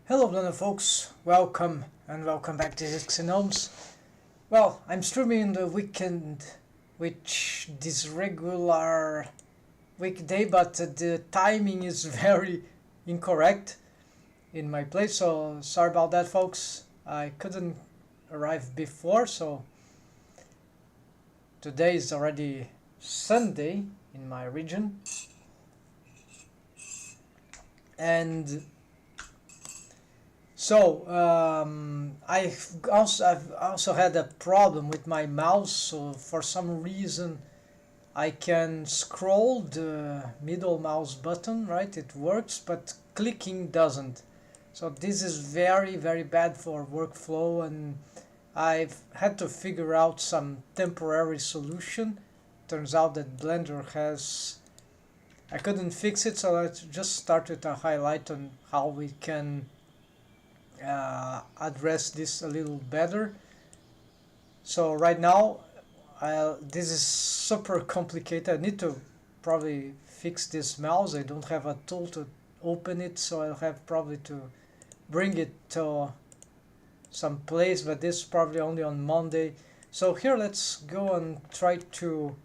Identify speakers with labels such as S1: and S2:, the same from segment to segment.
S1: Hello Blender folks, welcome back to Neocene V. Well, I'm streaming in the weekend, which this regular weekday, but the timing is very incorrect in my place, so sorry about that folks. I couldn't arrive before, so today is already Sunday in my region, and so I've also had a problem with my mouse. So for some reason I can scroll the middle mouse button, right? It works, but clicking doesn't. So this is very bad for workflow, and I've had to figure out some temporary solution. Turns out that Blender has... I couldn't fix it, so I just started a highlight on how we can address this a little better. So right now this is super complicated. I need to probably fix this mouse. I don't have a tool to open it, so I'll have probably to bring it to some place, but this is probably only on Monday. So here let's go and try to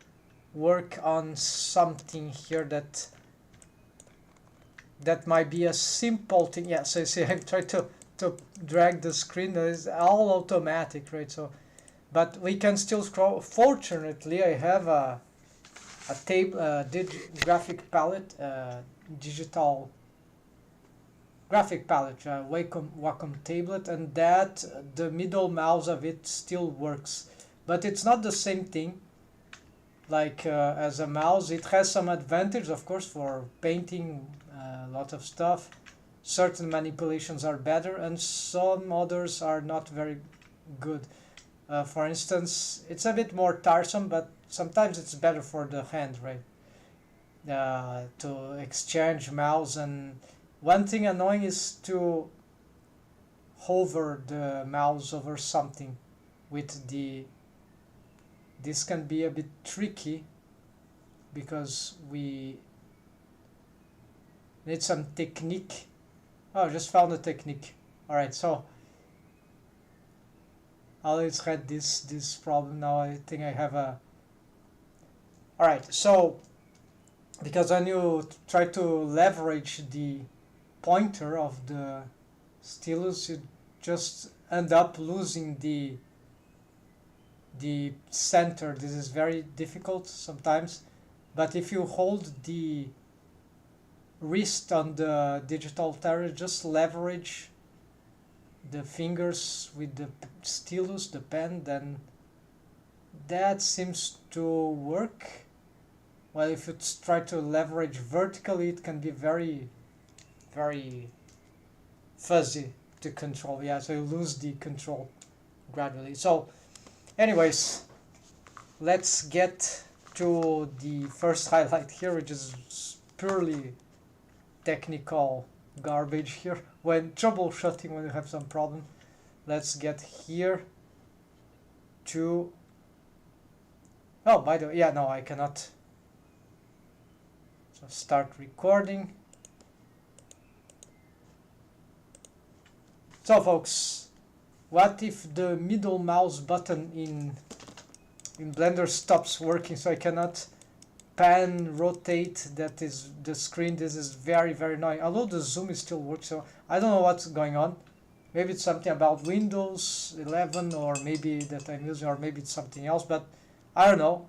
S1: work on something here that might be a simple thing. Yeah, so you see I've tried to drag the screen. That is all automatic, right? So but we can still scroll. Fortunately I have a graphic palette, digital graphic palette, Wacom tablet, and that the middle mouse of it still works, but it's not the same thing like as a mouse. It has some advantage, of course, for painting a lot of stuff. Certain manipulations are better and some others are not very good. For instance, it's a bit more tiresome, but sometimes it's better for the hand, right? To exchange mouse. And one thing annoying is to hover the mouse over something with the... This can be a bit tricky because we need some technique. Oh, I just found a technique. Alright, so I always had this problem. Now I think I have a... Alright, so because when you try to leverage the pointer of the stylus, you just end up losing the center. This is very difficult sometimes, but if you hold the wrist on the digital terror, just leverage the fingers with the stylus, the pen, then that seems to work. Well, if you try to leverage vertically, it can be very fuzzy to control. Yeah, so you lose the control gradually. So anyways, let's get to the first highlight here, which is purely technical garbage here when troubleshooting, when you have some problem. Let's get here to... Oh, by the way, yeah, no, I cannot. So start recording. So folks, what if the middle mouse button in Blender stops working, so I cannot pan, rotate, that is the screen? This is very annoying, although the zoom is still working, so I don't know what's going on. Maybe it's something about Windows 11, or maybe that I'm using, or maybe it's something else, but I don't know.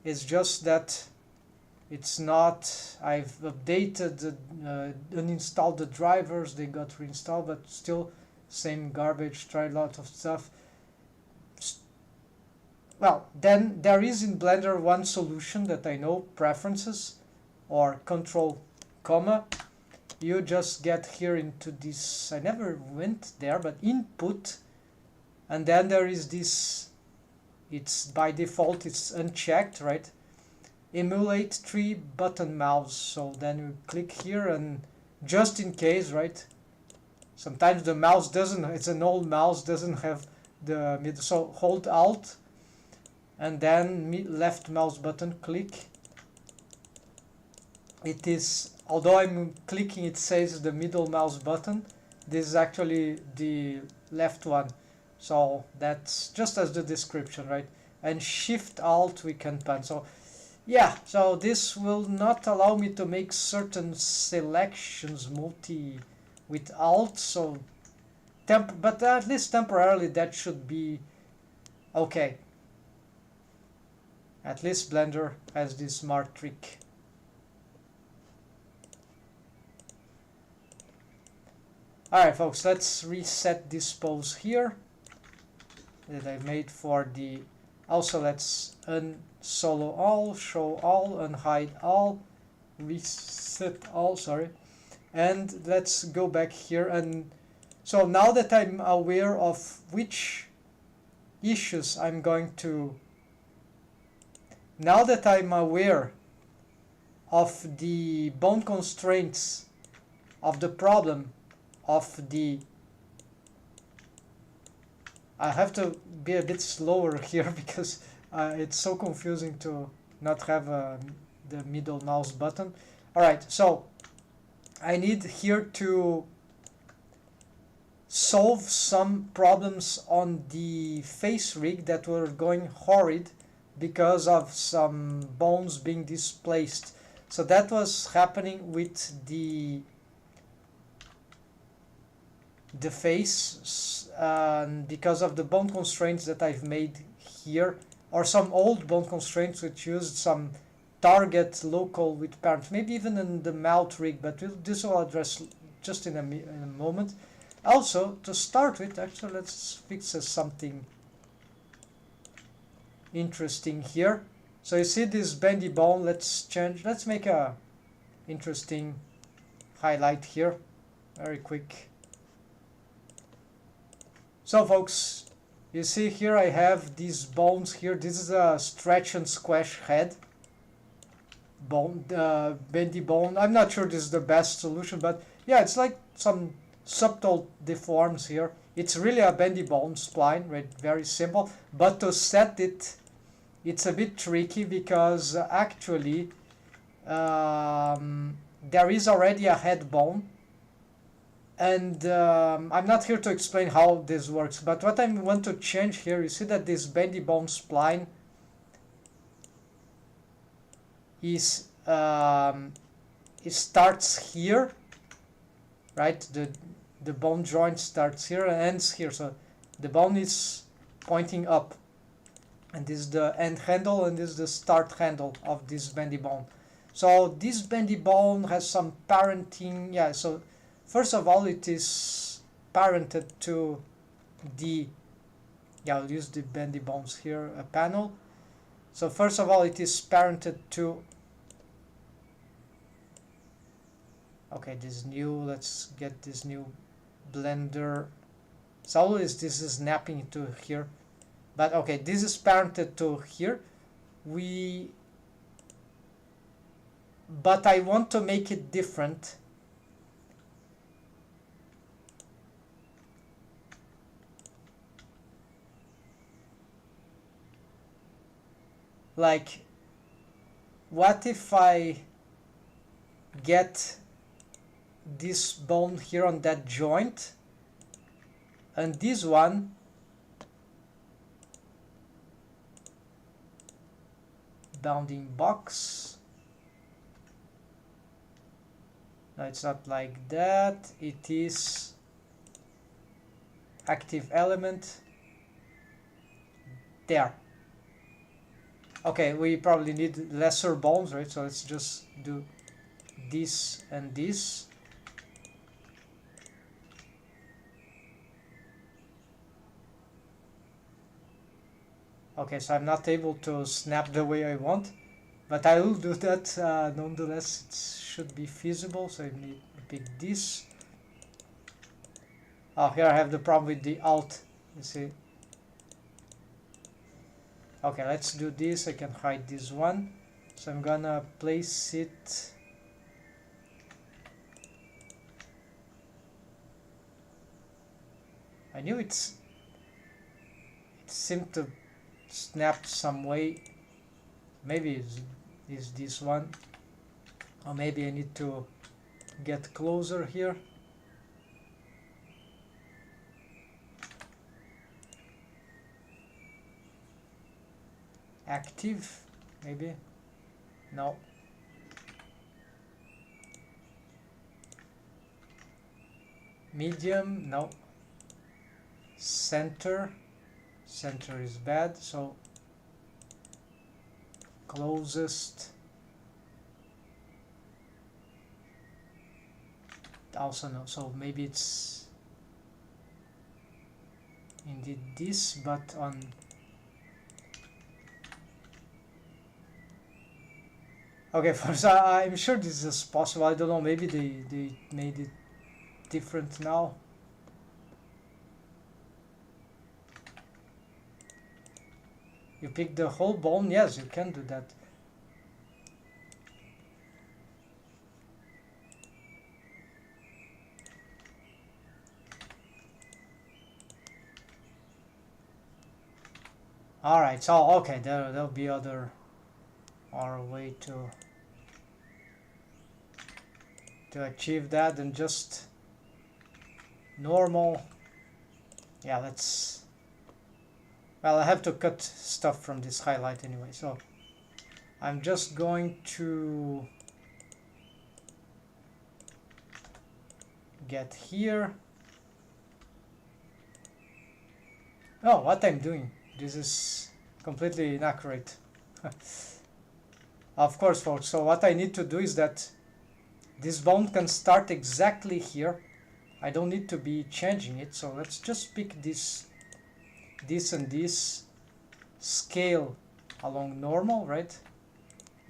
S1: It's just that it's not... I've updated, uninstalled the drivers, they got reinstalled, but still same garbage. Tried a lot of stuff. Well, then there is in Blender one solution that I know, preferences or control comma. You just get here into this, I never went there, but input, and then there is this, it's by default it's unchecked, right? Emulate 3-button mouse. So then you click here, and just in case, right? Sometimes the mouse doesn't, it's an old mouse, doesn't have the middle, so hold Alt and then left mouse button, click. It is, although I'm clicking, it says the middle mouse button, this is actually the left one. So that's just as the description, right? And Shift Alt we can pan. So yeah, so this will not allow me to make certain selections multi with Alt. So but at least temporarily that should be okay. At least Blender has this smart trick. Alright folks, let's reset this pose here that I made for the... Also let's unsolo all, show all, unhide all, reset all, sorry. And let's go back here. And so now that I'm aware of which issues I'm going to... Now that I'm aware of the bone constraints of the problem of the... I have to be a bit slower here because it's so confusing to not have the middle mouse button. Alright, so I need here to solve some problems on the face rig that were going horrid because of some bones being displaced. So that was happening with the face, because of the bone constraints that I've made here, or some old bone constraints which used some target local with parent, maybe even in the mouth rig, but this will address just in a moment. Also, to start with, actually let's fix something interesting here. So you see this bendy bone, let's make a interesting highlight here, very quick. So folks, you see here I have these bones here. This is a stretch and squash head bone, bendy bone. I'm not sure this is the best solution, but yeah, it's like some subtle deforms here. It's really a bendy bone spline, right? Very simple. But to set it, it's a bit tricky because actually there is already a head bone. And I'm not here to explain how this works, but what I want to change here, you see that this bendy bone spline is it starts here, right? The bone joint starts here and ends here, so the bone is pointing up, and this is the end handle, and this is the start handle of this bendy bone. So this bendy bone has some parenting, yeah. So first of all, it is parented to the, yeah, I'll use the bendy bones here, a panel. So first of all, it is parented to, okay, this new, let's get this new Blender. So always this is snapping to here, but okay, this is parented to here. But I want to make it different. Like, what if I get this bone here on that joint, and this one bounding box? No, it's not like that. It is active element there. Okay, we probably need lesser bones, right? So let's just do this and this. Okay, so I'm not able to snap the way I want, but I will do that nonetheless. It should be feasible, so I need to pick this. Oh, here I have the problem with the alt, you see. Okay, let's do this. I can hide this one. So I'm gonna place it. I knew it seemed to snap some way. Maybe it's this one. Or maybe I need to get closer here. active, maybe, no. Medium, no. Center is bad, so closest, also no, so maybe it's indeed this, but on okay, first I'm sure this is possible. I don't know, maybe they made it different now. You pick the whole bone? Yes, you can do that. Alright, so okay, there'll be other way to achieve that than just normal. Yeah, let's, well, I have to cut stuff from this highlight anyway, so I'm just going to get here. Oh, what I'm doing, this is completely inaccurate. Of course, folks, so what I need to do is that this bone can start exactly here. I don't need to be changing it, so let's just pick this and this, scale along normal, right?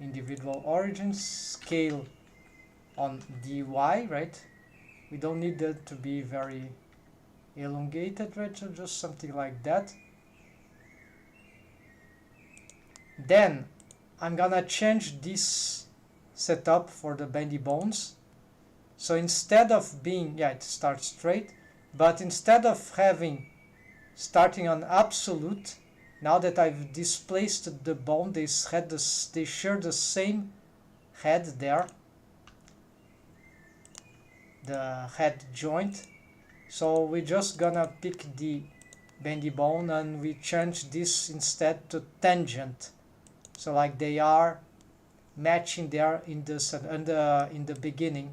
S1: Individual origins, scale on dy, right? We don't need that to be very elongated, right? So just something like that. Then I'm gonna change this setup for the bendy bones. So instead of being, yeah, it starts straight, but instead of having starting on absolute, now that I've displaced the bone, they share the same head there, the head joint. So we're just gonna pick the bendy bone and we change this instead to tangent. So like they are matching there in the beginning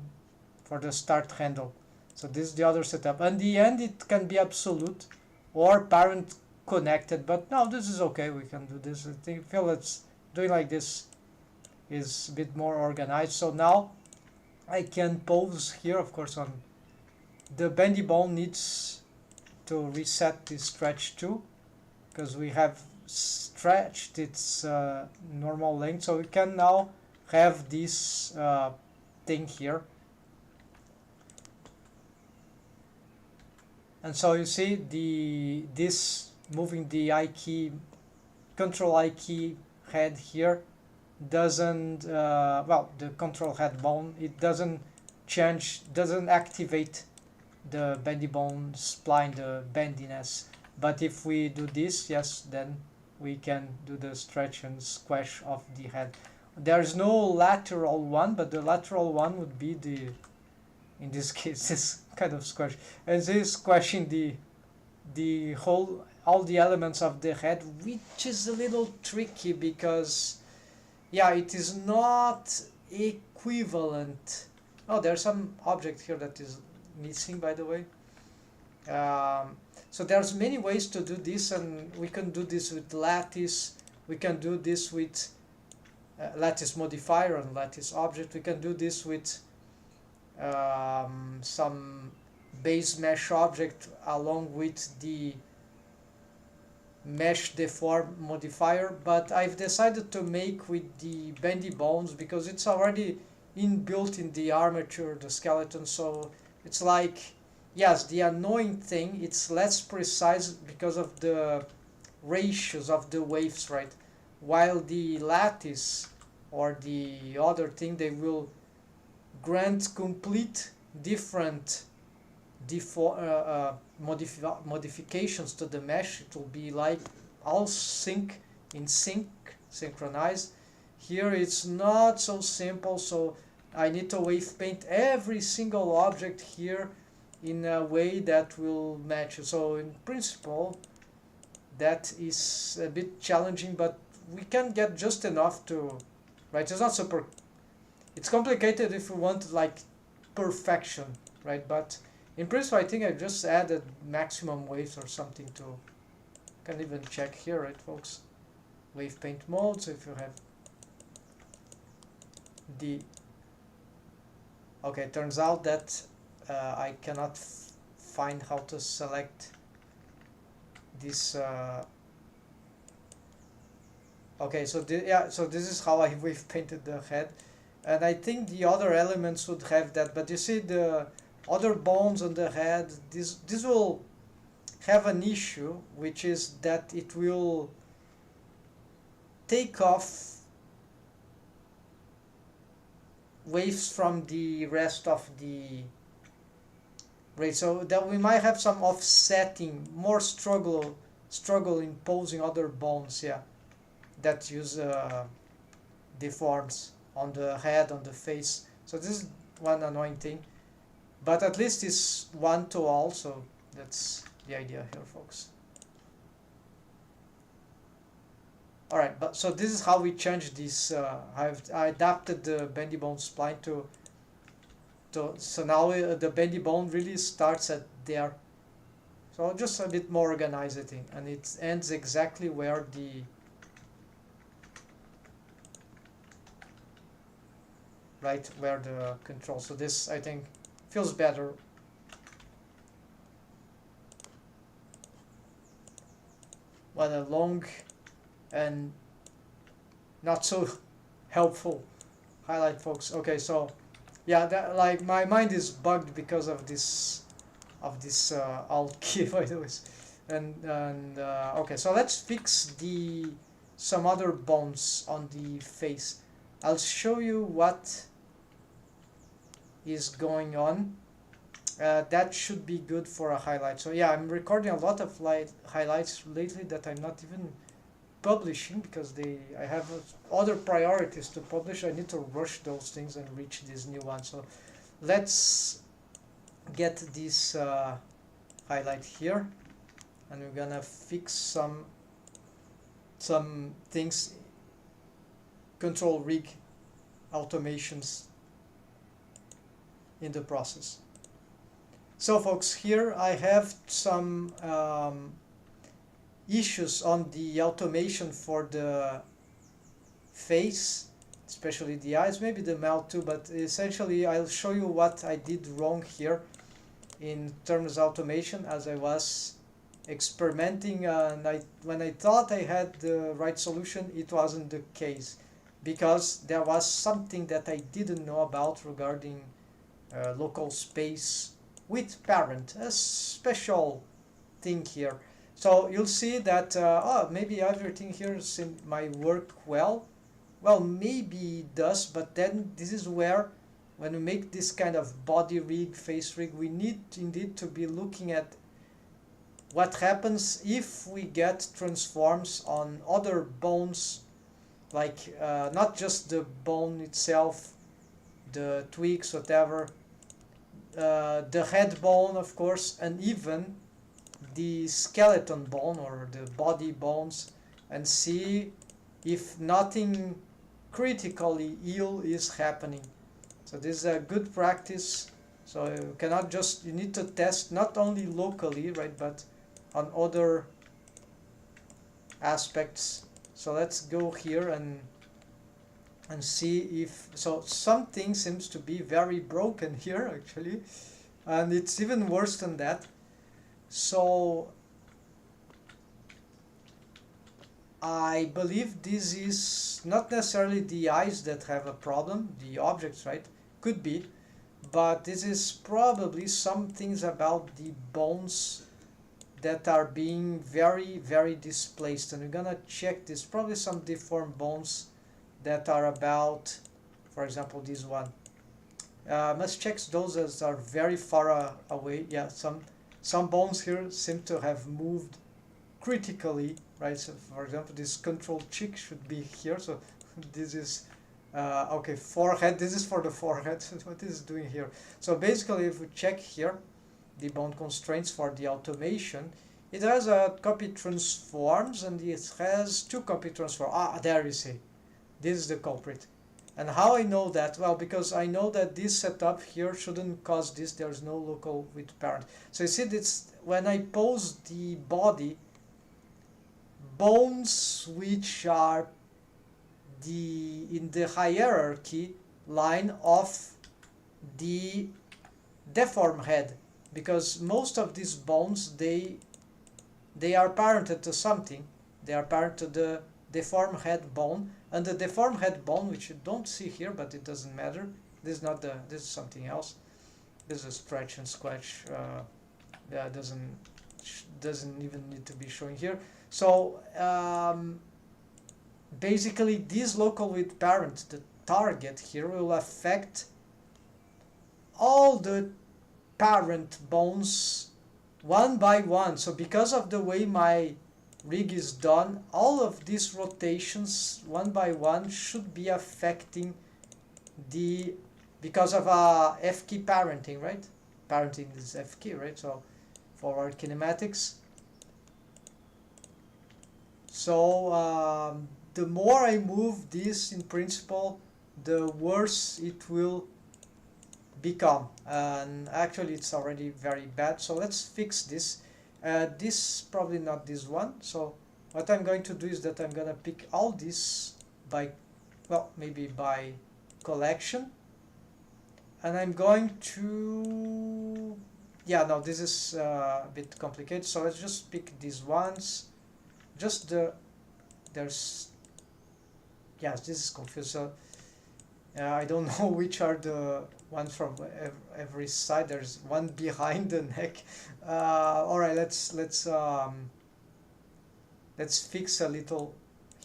S1: for the start handle. So this is the other setup. And the end, it can be absolute or parent connected, but no, this is okay. We can do this. I feel it's doing like this is a bit more organized. So now I can pause here, of course, on the bendy bone needs to reset this stretch too, because we have stretched its normal length. So we can now have this thing here. And so you see this moving the I key, control I key head here doesn't, well, the control head bone, it doesn't change, doesn't activate the bendy bone spline, the bendiness. But if we do this, yes, then we can do the stretch and squash of the head. There's no lateral one, but the lateral one would be the, in this case, this kind of squash. And this is squashing the whole, all the elements of the head, which is a little tricky because, yeah, it is not equivalent. Oh, there's some object here that is missing, by the way. So there's many ways to do this, and we can do this with lattice. We can do this with lattice modifier and lattice object. We can do this with some base mesh object along with the mesh deform modifier, but I've decided to make with the bendy bones because it's already inbuilt in the armature, the skeleton. So it's like, yes, the annoying thing, it's less precise because of the ratios of the waves, right? While the lattice or the other thing, they will grant complete different modifications to the mesh. It will be like all synchronized. Here it's not so simple, so I need to wave paint every single object here in a way that will match. So in principle that is a bit challenging, but we can get just enough to, right? It's not super, it's complicated if we want like perfection, right? But in principle, I think I just added maximum waves or something to, can even check here, right, folks? Wave paint mode, so if you have the, okay, turns out that I cannot find how to select this, okay, so yeah, so this is how we've painted the head, and I think the other elements would have that, but you see the other bones on the head, this will have an issue, which is that it will take off waves from the rest of the right, so that we might have some offsetting, more struggle imposing other bones, yeah, that use deforms on the head, on the face. So this is one annoying thing, but at least it's one to all, so that's the idea here, folks. All right, but so this is how we change this. I adapted the bendy bone spline to so now the bendy bone really starts at there. So just a bit more organized, I think, and it ends exactly where the right where the control. So this, I think, feels better. What a long and not so helpful highlight, folks. Okay, so yeah, that, like, my mind is bugged because of this alt key, by the way. And okay, so let's fix some other bones on the face. I'll show you what is going on. That should be good for a highlight. So yeah, I'm recording a lot of highlights lately that I'm not even publishing because I have other priorities to publish. I need to rush those things and reach this new one. So let's get this highlight here, and we're gonna fix some things, control rig automations in the process. So folks, here I have some issues on the automation for the face, especially the eyes, maybe the mouth too, but essentially I'll show you what I did wrong here in terms of automation as I was experimenting, and when I thought I had the right solution, it wasn't the case, because there was something that I didn't know about regarding local space with parent, a special thing here. So you'll see that maybe everything here might work well. Well, maybe it does, but then this is where, when we make this kind of body rig, face rig, we need indeed to be looking at what happens if we get transforms on other bones, like not just the bone itself, the tweaks, whatever, the head bone, of course, and even the skeleton bone or the body bones, and see if nothing critically ill is happening. So this is a good practice. So you need to test not only locally, right, but on other aspects. So let's go here and see if, so something seems to be very broken here actually, and it's even worse than that. So I believe this is not necessarily the eyes that have a problem, the objects, right? Could be, but this is probably some things about the bones that are being very, very displaced, and we're gonna check this. Probably some deformed bones that are about, for example, this one. Let's check those as are very far away. Yeah, some bones here seem to have moved critically, right? So for example, this control cheek should be here. So this is okay, forehead. This is for the forehead. What is it doing here? So basically, if we check here the bone constraints for the automation, it has a copy transforms, and it has two copy transforms. Ah, there you see. This is the culprit. And how I know that? Well, because I know that this setup here shouldn't cause this. There's no local with parent. So you see, this when I pose the body, bones which are in the hierarchy line of the deform head, because most of these bones they are parented to something. They are parented to the deform head bone, and the deform head bone, which you don't see here, but it doesn't matter. This is not the. This is something else. This is a stretch and squash. Yeah, doesn't even need to be showing here. So basically, this local with parent, the target here, will affect all the parent bones one by one. So because of the way my rig is done, all of these rotations one by one should be affecting the, because of F key parenting, right? Parenting is F key, right? So for our kinematics. So the more I move this, in principle, the worse it will become, and actually it's already very bad. So let's fix this. This probably not this one. So what I'm going to do is that I'm gonna pick all this by, well, maybe by collection, and I'm going to, yeah, no, this is a bit complicated. So let's just pick these ones. Just there's, yes, this is confused. So I don't know which are the ones from every side. There's one behind the neck. All right, let's fix a little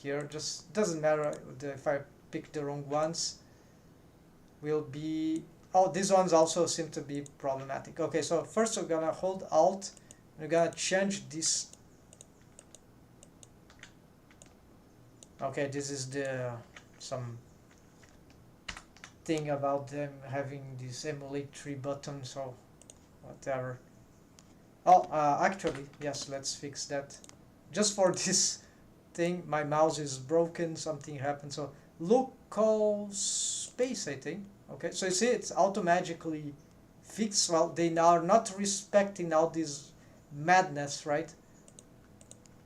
S1: here. Just doesn't matter if I pick the wrong ones. Will be, oh, these ones also seem to be problematic. Okay, so first we're gonna hold Alt. We're gonna change this. Okay, this is the some thing about them having this emulate tree button, so whatever. Oh, actually, yes, let's fix that. Just for this thing, my mouse is broken, something happened, so local space, I think. Okay, so you see it's automatically fixed. Well, they are not respecting all this madness, right?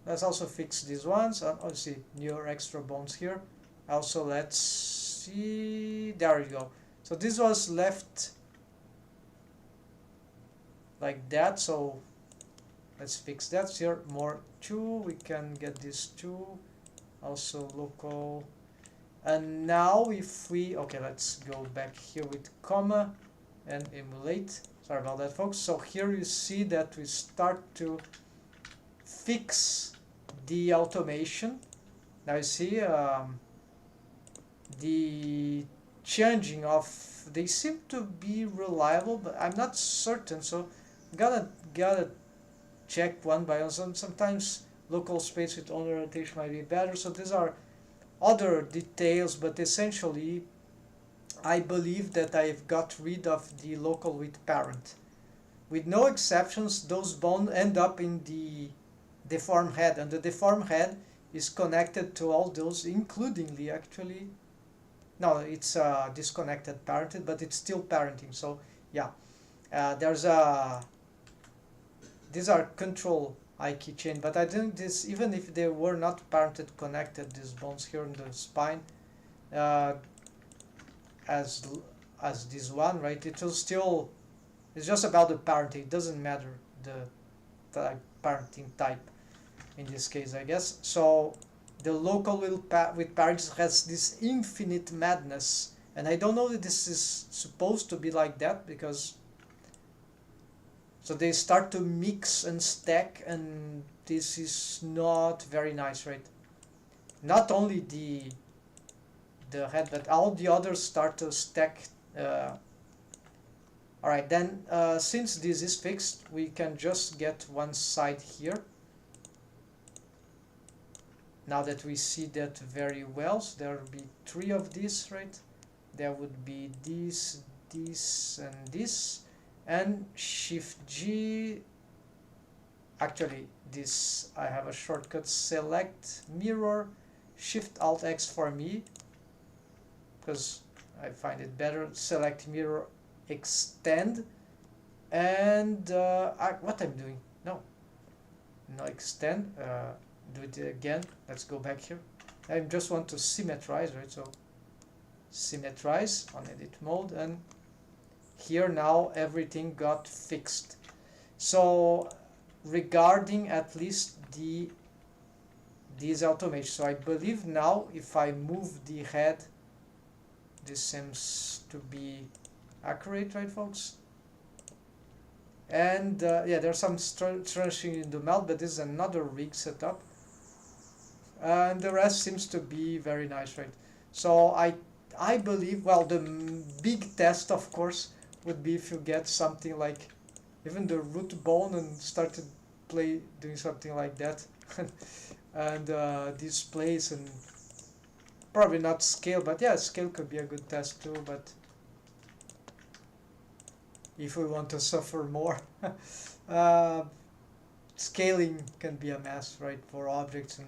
S1: Let's also fix these ones. Obviously, new extra bones here. Also, let's see. There you go. So this was left like that. So let's fix that. Here, more 2. We can get this 2. Also local. And now if we, okay, let's go back here with comma and emulate. Sorry about that, folks. So here you see that we start to fix the automation. Now you see the changing of, they seem to be reliable, but I'm not certain, so gotta check one by one. Sometimes local space with owner rotation might be better. So these are other details, but essentially I believe that I've got rid of the local with parent. With no exceptions, those bones end up in the deform head, and the deform head is connected to all those, including the actually, no, it's disconnected parented, but it's still parenting. So yeah, there's a, these are control I keychain, but I think this, even if they were not parented connected, these bones here in the spine, as this one, right, it will still, it's just about the parenting. It doesn't matter the parenting type in this case, I guess. So the local with parents has this infinite madness, and I don't know that this is supposed to be like that, because so they start to mix and stack, and this is not very nice, right? Not only the head, but all the others start to stack. Alright, then since this is fixed, we can just get one side here. Now that we see that very well, so there will be 3 of these, right? There would be this, this, and this, and Shift G. actually this, I have a shortcut, select mirror, Shift Alt X for me, because I find it better. Select mirror, extend, and what I'm doing, no extend, do it again. Let's go back here. I just want to symmetrize, right? So symmetrize on edit mode, and here now everything got fixed. So regarding at least these automation, so I believe now if I move the head, this seems to be accurate, right folks? And yeah, there's some stretching in the mouth, but this is another rig setup, and the rest seems to be very nice, right? So I believe, well, the big test of course would be if you get something like even the root bone and started doing something like that and displays, and probably not scale, but yeah, scale could be a good test too, but if we want to suffer more. Scaling can be a mess, right, for objects,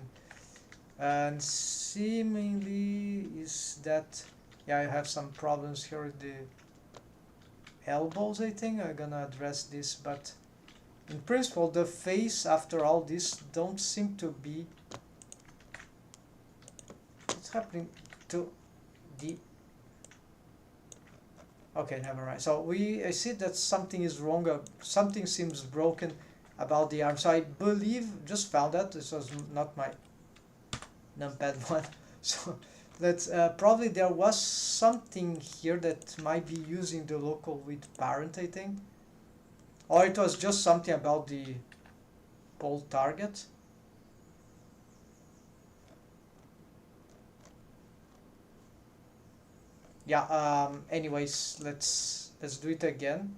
S1: and seemingly is that, yeah, I have some problems here with the elbows. I think I'm gonna address this, but in principle the face, after all this, don't seem to be, what's happening to the, okay, never mind. So I see that something is wrong, something seems broken about the arm. So I believe, just found that this was not my numpad one. So let's probably there was something here that might be using the local with parent, I think, or it was just something about the pole target. Yeah. Anyways, let's do it again.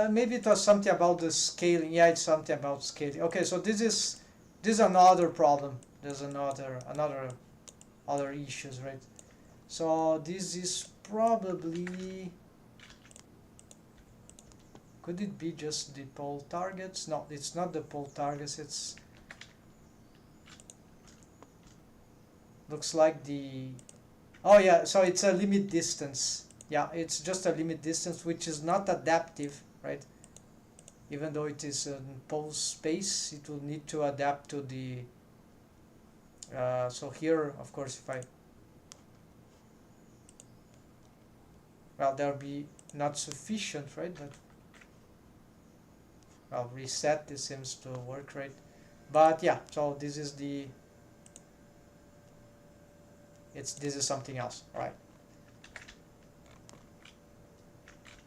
S1: Maybe it was something about the scaling. Yeah, it's something about scaling. Okay, so this is another problem. There's other issues, right? So this is probably, could it be just the pole targets? No, it's not the pole targets. It's looks like the, oh yeah, so it's a limit distance. Yeah, it's just a limit distance, which is not adaptive, right? Even though it is in pole space, it will need to adapt to the so here, of course, if I, well, there'll be not sufficient, right? But well, reset, this seems to work, right? But yeah, so this is the, this is something else, right?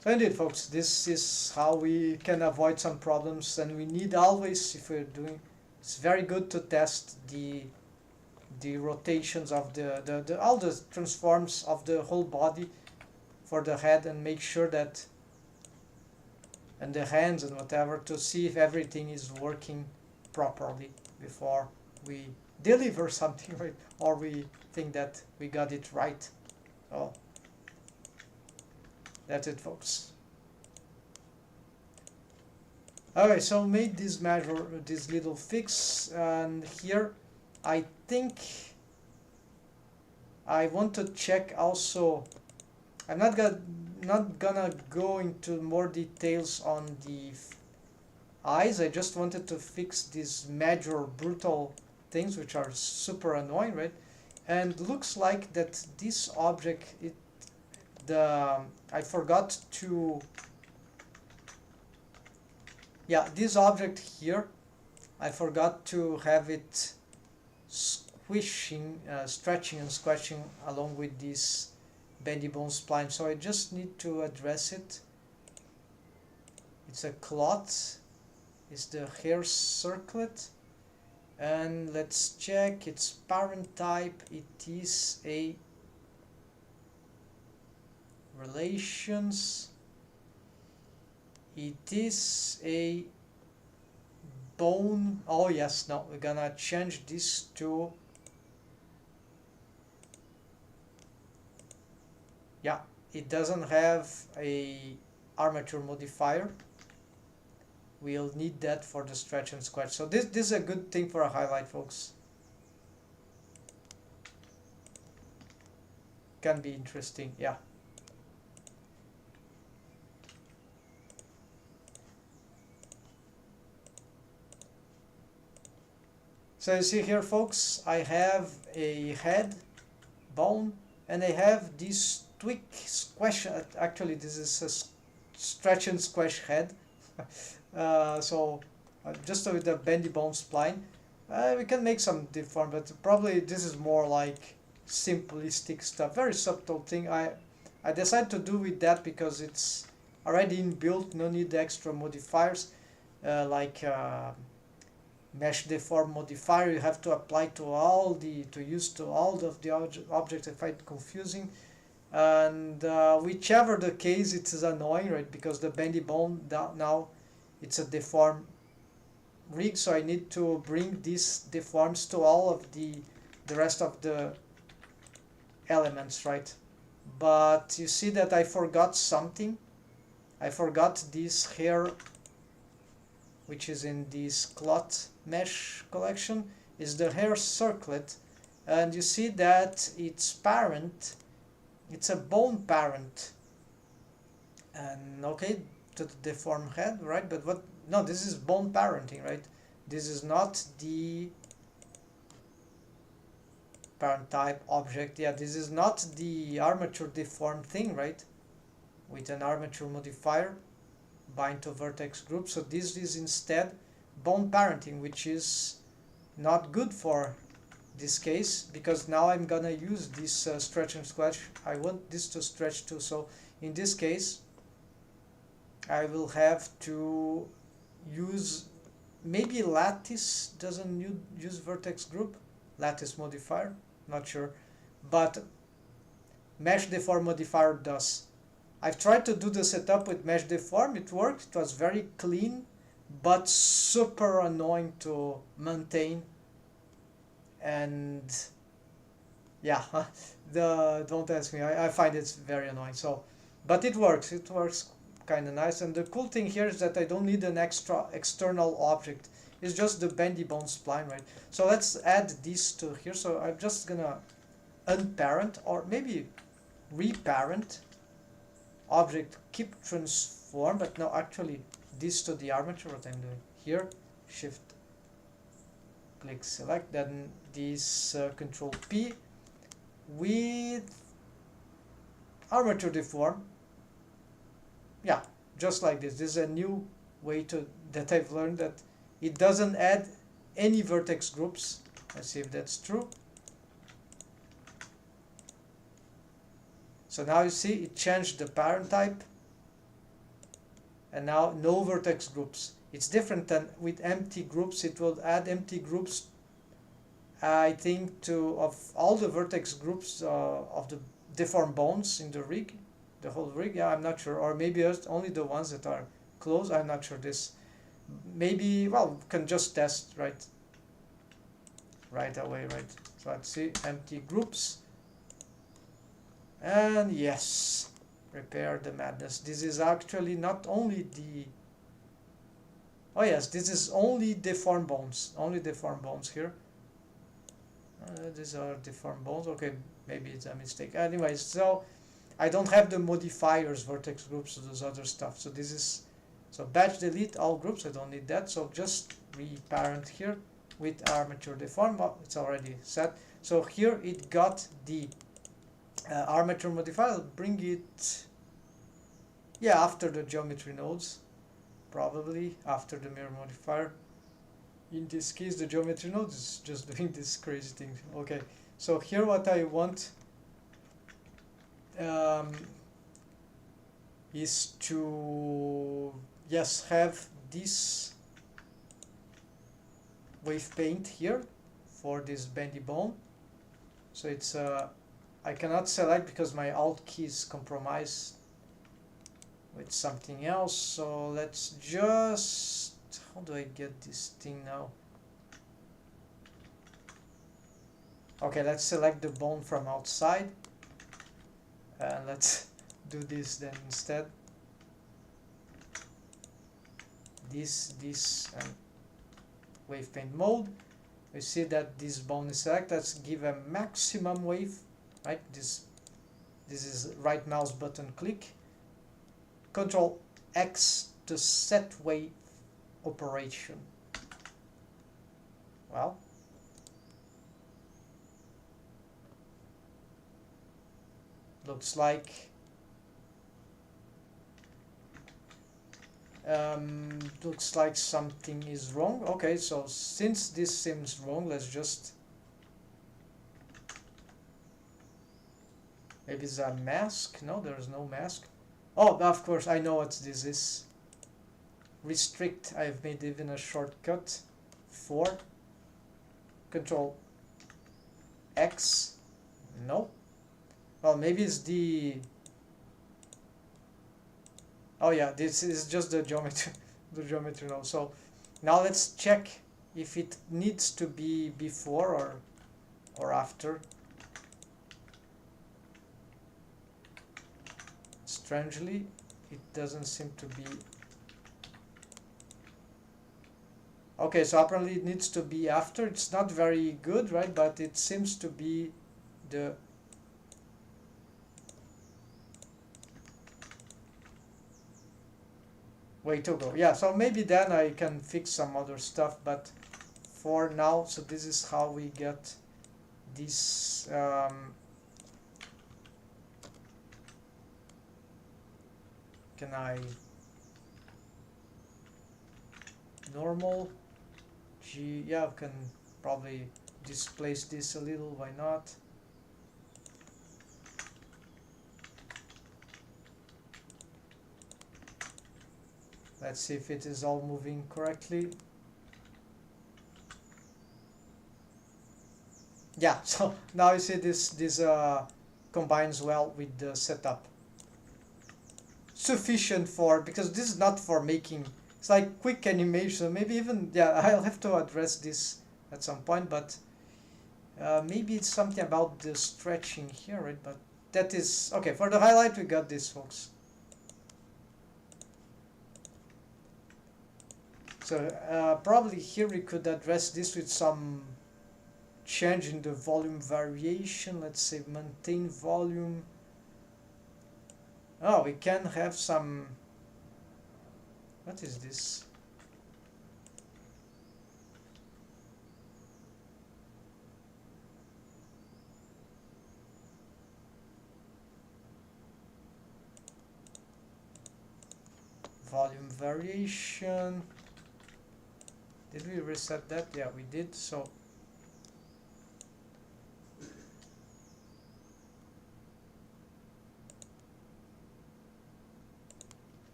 S1: So indeed, folks, this is how we can avoid some problems, and we need always, if we're doing, it's very good to test the rotations of the all the transforms of the whole body for the head, and make sure that, and the hands and whatever, to see if everything is working properly before we deliver something, right? Or we think that we got it right. So that's it, folks. Okay, so made this measure, this little fix, and here I think I want to check also. I'm not gonna go into more details on the eyes. I just wanted to fix these major brutal things which are super annoying, right? And looks like that this object, I forgot to, yeah, this object here, I forgot to have it squishing, stretching and squashing along with this bendy bone spline. So I just need to address it. It's a clot. It's the hair circlet. And let's check its parent type. It is a relations. It is a bone. Oh yes, no, we're gonna change this to, yeah, it doesn't have a armature modifier, we'll need that for the stretch and squash. So this is a good thing for a highlight, folks. Can be interesting, yeah. So you see here, folks, I have a head, bone, and I have this tweak squash. Actually, this is a stretch and squash head. Just with the bendy bone spline, we can make some deform, but probably this is more like simplistic stuff, very subtle thing. I decided to do with that because it's already inbuilt, no need extra modifiers like mesh deform modifier. You have to apply to all of the objects. I find confusing, and whichever the case, it is annoying, right? Because the bendy bone now it's a deform rig, so I need to bring these deforms to all of the rest of the elements, right? But you see that I forgot something. I forgot this hair, which is in this cloth mesh collection, is the hair circlet, and you see that its parent, it's a bone parent, and okay, to the deformed head, right? But what? No, this is bone parenting, right? This is not the parent type object. Yeah, this is not the armature deformed thing, right? With an armature modifier bind to vertex group. So this is instead bone parenting, which is not good for this case, because now I'm gonna use this stretch and squash. I want this to stretch too, so in this case I will have to use, maybe lattice doesn't use vertex group, lattice modifier, not sure, but mesh deform modifier does. I've tried to do the setup with mesh deform, it worked, it was very clean, but super annoying to maintain. And yeah, don't ask me, I find it very annoying. So, but it works kind of nice. And the cool thing here is that I don't need an extra external object. It's just the bendy bone spline, right? So let's add this to here. So I'm just gonna unparent, or maybe reparent object, keep transform, but no, actually this to the armature. What I'm doing here, shift click select, then this control P with armature deform. Yeah, just like this. This is a new way that I've learned, that it doesn't add any vertex groups. Let's see if that's true. So now you see it changed the parent type, and now no vertex groups. It's different than with empty groups. It will add empty groups, I think, of all the vertex groups of the deformed bones in the rig, the whole rig. Yeah, I'm not sure, or maybe only the ones that are close. I'm not sure. This maybe, well, we can just test right away, right? So let's see, empty groups, and yes, repair the madness. This is actually not only the, oh yes, this is only deformed bones, here. These are deformed bones. Okay, maybe it's a mistake. Anyways, so I don't have the modifiers, vertex groups, or those other stuff. So this is, so batch delete all groups. I don't need that. So just reparent here with armature deform. Well, it's already set. So here it got the armature modifier. I'll bring it, yeah, after the geometry nodes, probably after the mirror modifier. In this case, the geometry node is just doing this crazy thing. Okay, so here what I want is to, yes, have this wave paint here for this bendy bone. So it's I cannot select because my alt key is compromised with something else. So let's just, how do I get this thing now? Okay, let's select the bone from outside, and let's do this then instead. this and wave paint mode. We see that this bone is selected. Let's give a maximum wave, right? This is right mouse button click. Control X to set wave operation. Well, looks like something is wrong. Okay, so since this seems wrong, let's just, maybe it's a mask. No, there's no mask. Oh, of course, I know what this is. Restrict. I've made even a shortcut for Control X. No. Well, maybe it's the, oh yeah, this is just the geometry. The geometry now. So now let's check if it needs to be before or after. Strangely, it doesn't seem to be. Okay, so apparently it needs to be after. It's not very good, right? But it seems to be the way to go. Yeah, so maybe then I can fix some other stuff, but for now, so this is how we get this can I normal G, yeah, I can probably displace this a little, why not? Let's see if it is all moving correctly. Yeah, so now you see this combines well with the setup. Sufficient for, because this is not for making, it's like quick animation, maybe even, yeah, I'll have to address this at some point, but maybe it's something about the stretching here, right? But that is, okay, for the highlight we got this, folks. So probably here we could address this with some change in the volume variation. Let's say maintain volume. Oh, we can have some, what is this? Volume variation. Did we reset that? Yeah, we did. So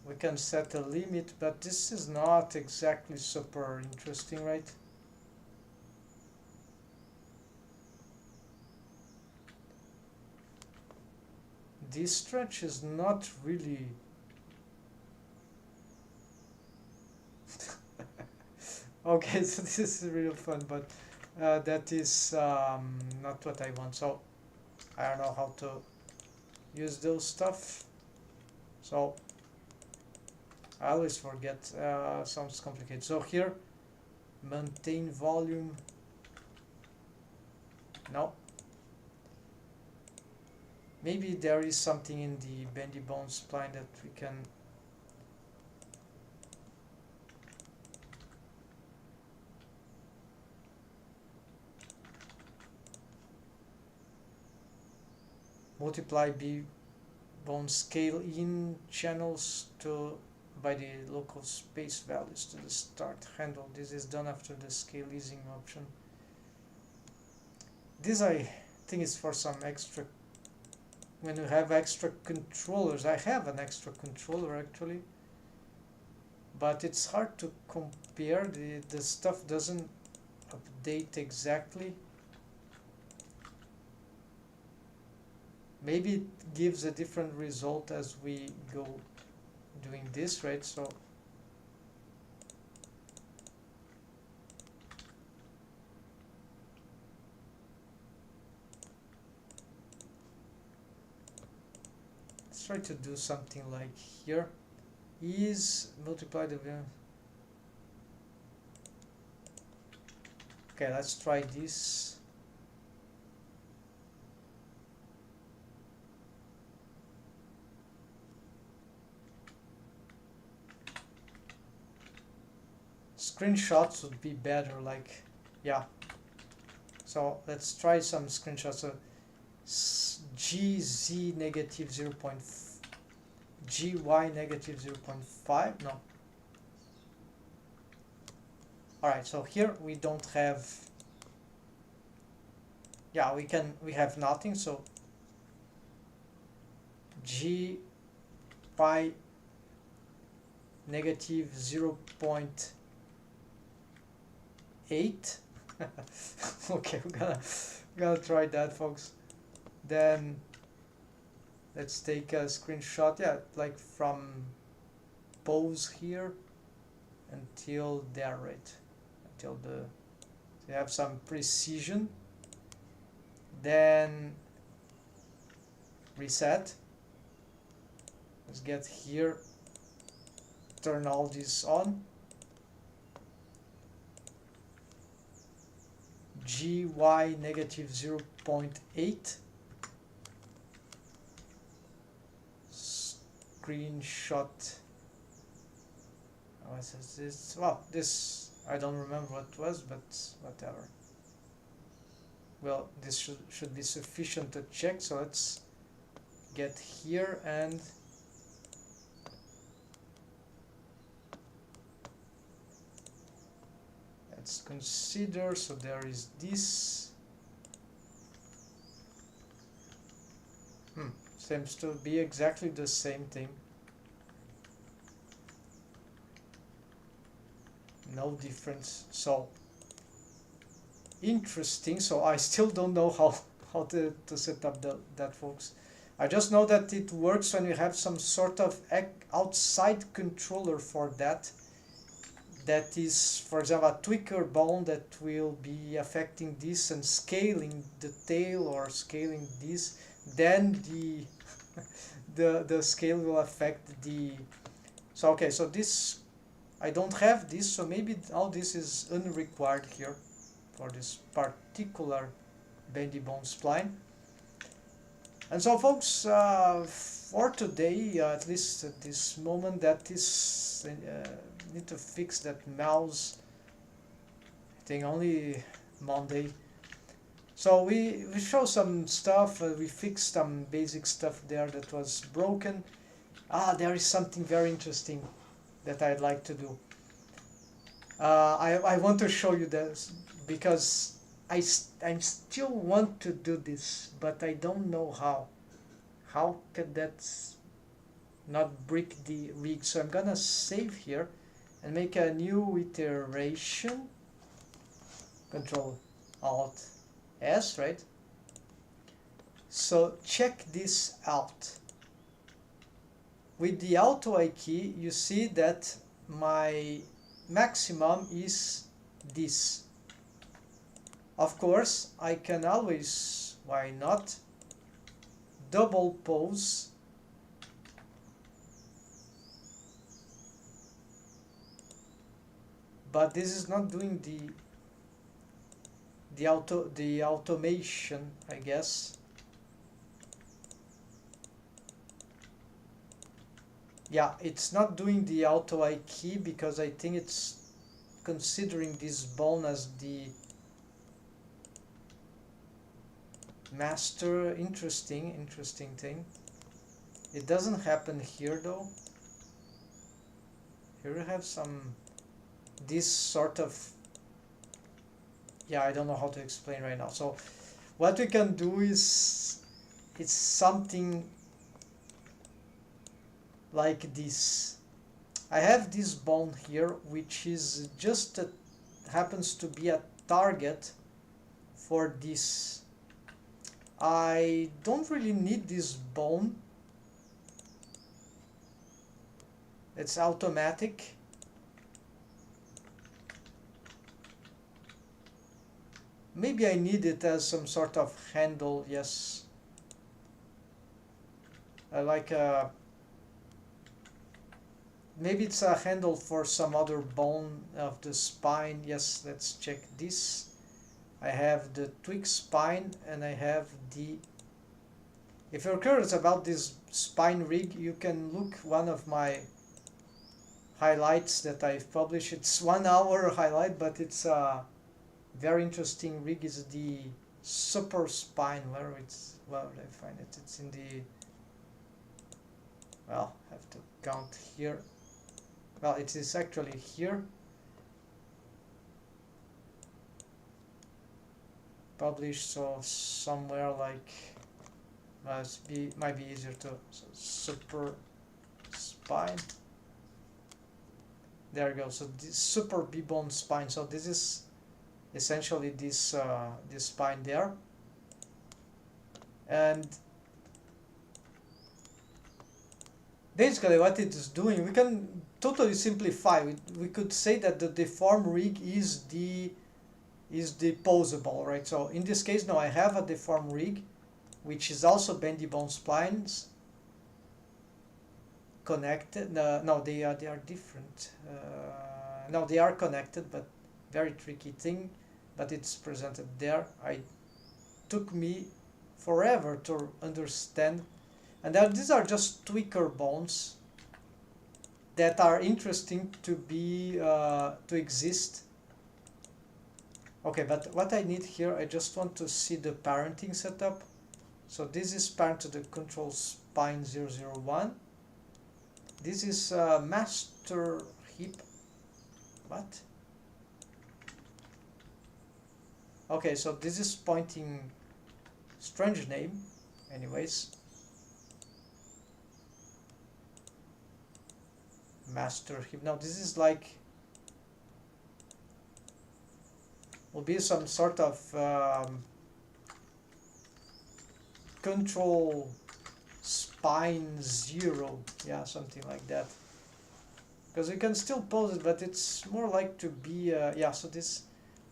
S1: we can set a limit, but this is not exactly super interesting, right? This stretch is not really okay, so this is real fun, but that is not what I want. So I don't know how to use those stuff. So I always forget. Sounds complicated. So here, maintain volume. No. Maybe there is something in the bendy bone spline that we can. Multiply B bone scale in channels to by the local space values to the start handle. This is done after the scale easing option. This I think is for some extra, when you have extra controllers. I have an extra controller actually, but it's hard to compare. The stuff doesn't update exactly. Maybe it gives a different result as we go doing this, right? So let's try to do something like here. is multiply the... Okay, let's try this. Screenshots would be better, like, yeah. So let's try some screenshots. So GZ negative 0. GY negative 0.5, no. Alright, so here we don't have, yeah, we have nothing, so GY negative 0.8. Okay, we're gonna try that, folks. Then let's take a screenshot, yeah, like from pose here until there, right? Until the, so you have some precision. Then reset. Let's get here, turn all this on. GY negative 0.8. Screenshot. What is this? Well, this, I don't remember what it was, but whatever. Well, this should be sufficient to check, so let's get here and let's consider, so there is this. Seems to be exactly the same thing. No difference. So interesting. So I still don't know how to set up that, folks. I just know that it works when you have some sort of outside controller for that. That is, for example, a tweaker bone that will be affecting this and scaling the tail or scaling this. Then the scale will affect the. So okay, so this, I don't have this, so maybe all this is unrequired here for this particular bendy bone spline. And so, folks, for today, at least at this moment, that is need to fix that mouse thing only Monday. So we show some stuff, we fixed some basic stuff there that was broken. There is something very interesting that I'd like to do. I want to show you this because I still want to do this, but I don't know how. How can that not break the rig? So I'm gonna save here and make a new iteration. Control Alt S, right? So check this out. With the Auto I key, you see that my maximum is this. Of course, I can always, why not, double pose. But this is not doing the automation, I guess. Yeah, it's not doing the Auto I key because I think it's considering this bone as the master. Interesting thing. It doesn't happen here though. Here we have some this sort of, yeah, I don't know how to explain right now. So what we can do is, it's something like this. I have this bone here which is just happens to be a target for this. I don't really need this bone. It's automatic. Maybe I need it as some sort of handle, yes. Like a maybe it's a handle for some other bone of the spine. Yes, let's check this. I have the twig spine and I have the... If you're curious about this spine rig, you can look one of my highlights that I've published. It's 1 hour highlight, but it's a very interesting rig. Is the super spine. Where did I find it? It's in the... Well, I have to count here. Well, it is actually here. Published, so somewhere like... might be easier to... So super spine. There you go. So this super B-bone spine. So this is essentially this this spine there. And basically what it is doing, we can totally simplify. We could say that the deform rig is the posable, right? So in this case, now I have a deform rig, which is also bendy bone splines connected. No, they are different. No, they are connected, but very tricky thing. But it's presented there. Took me forever to understand. And these are just tweaker bones that are interesting to be to exist. Okay, but what I need here, I just want to see the parenting setup. So this is parent to the control spine 001. This is master hip. What? Okay, so this is pointing... Strange name. Anyways. Master hip. Now this is like... will be some sort of control spine 0. Yeah, something like that. Because we can still pose it, but it's more like to be... yeah, so this...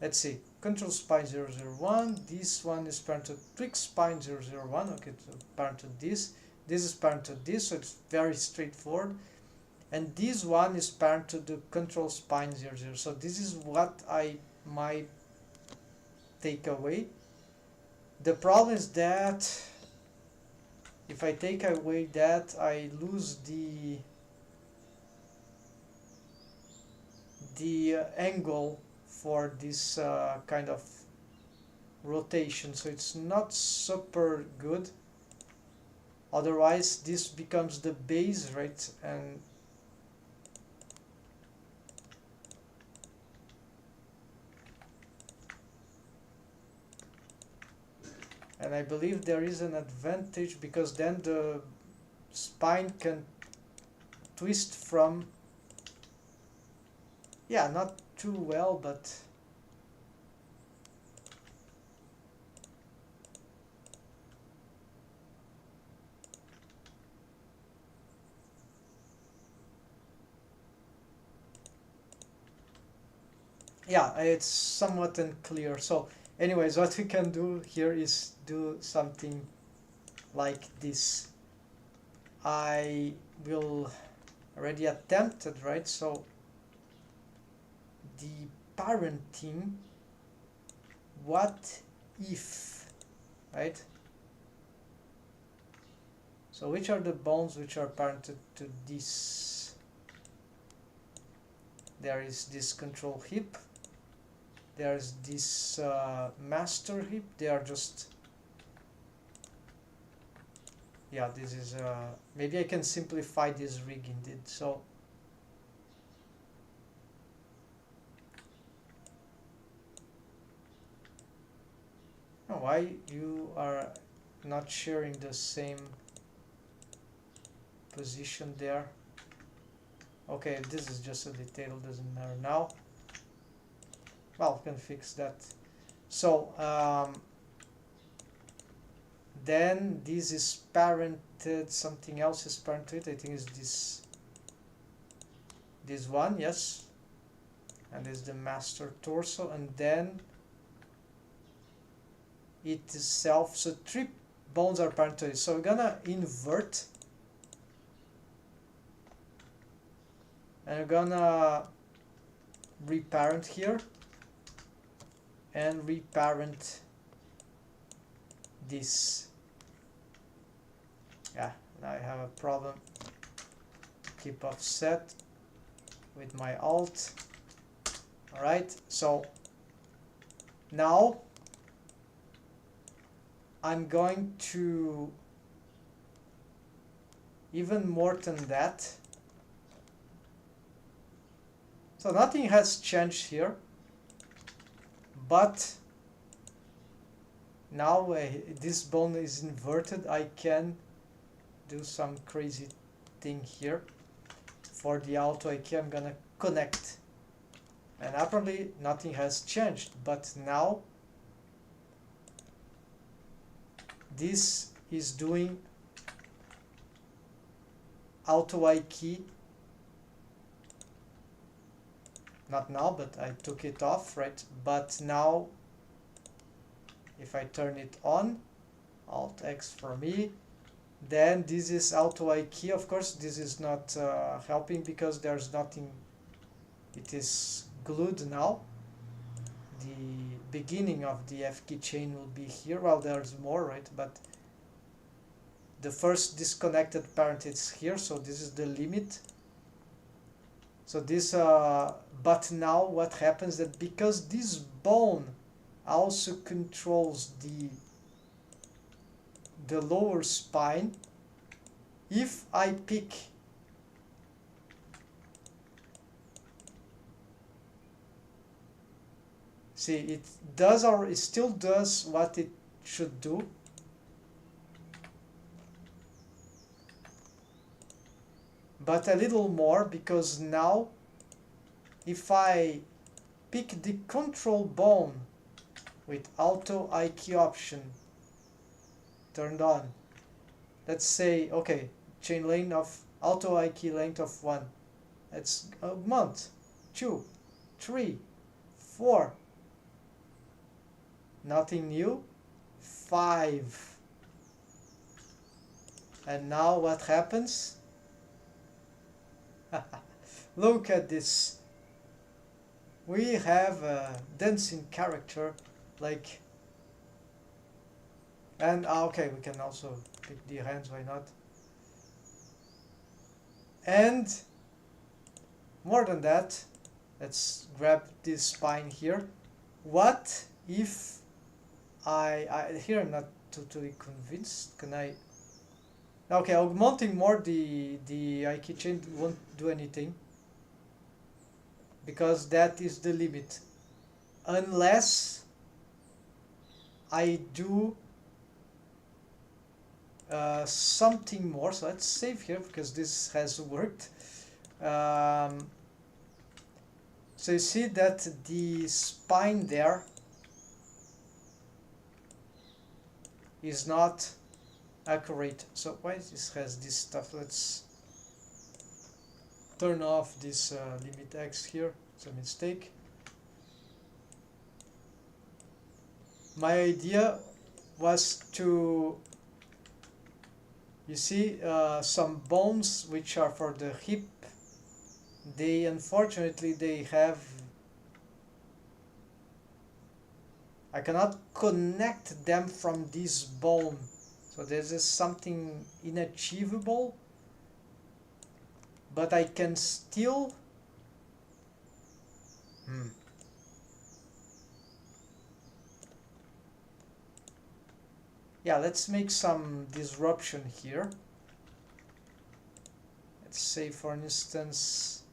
S1: Let's see. Control spine 001. This one is parent to twig spine 001. Okay, so parent to this. This is parent to this, so it's very straightforward. And this one is parent to the control spine 00. So this is what I might take away. The problem is that if I take away that, I lose the angle for this kind of rotation, so it's not super good. Otherwise this becomes the base, right? And I believe there is an advantage, because then the spine can twist from... Yeah, not too well, but... yeah, it's somewhat unclear. So anyways, what we can do here is do something like this. I will already attempt it, right? So the parenting, what if, right? So which are the bones which are parented to this? There is this control hip. There's this master hip. They are just... yeah, this is... maybe I can simplify this rig indeed. So... oh, why you are not sharing the same position there? Okay, this is just a detail, doesn't matter now. Well, we can fix that. So then this is parented, something else is parented. I think it's this one, yes. And this is the master torso, and then it itself. So 3 bones are parented. So we're gonna invert. And I'm gonna reparent here and reparent this. Yeah, now I have a problem. Keep offset with my alt. Alright, so now I'm going to even more than that. So nothing has changed here, but now this bone is inverted. I can do some crazy thing here. For the auto IK, I'm gonna connect, and apparently nothing has changed, but now this is doing auto IK. Not now, but I took it off, right? But now if I turn it on, Alt X for me, then this is auto IK. Of course this is not helping because there's nothing, it is glued now. The beginning of the F key chain will be here. Well, there's more, right? But the first disconnected parent is here, so this is the limit. So this, but now what happens that because this bone also controls the lower spine, if I pick see, it does, or it still does what it should do. But a little more, because now if I pick the control bone with auto IK option turned on, let's say, okay, chain length of auto IK length of 1, let's augment 2, 3, 4, nothing new, 5, and now what happens? Look at this. We have a dancing character, like, and okay, we can also pick the hands, why not? And more than that, let's grab this spine here. What if here I'm not totally convinced. Can I? Okay, augmenting more the IK chain won't do anything, because that is the limit, unless I do something more. So let's save here because this has worked. So you see that the spine there is not accurate. So why this has this stuff? Let's turn off this limit X here. It's a mistake. My idea was to, you see, some bones which are for the hip, they unfortunately they have, I cannot connect them from this bone. So this is something inachievable, but I can still yeah, let's make some disruption here. Let's say, for instance,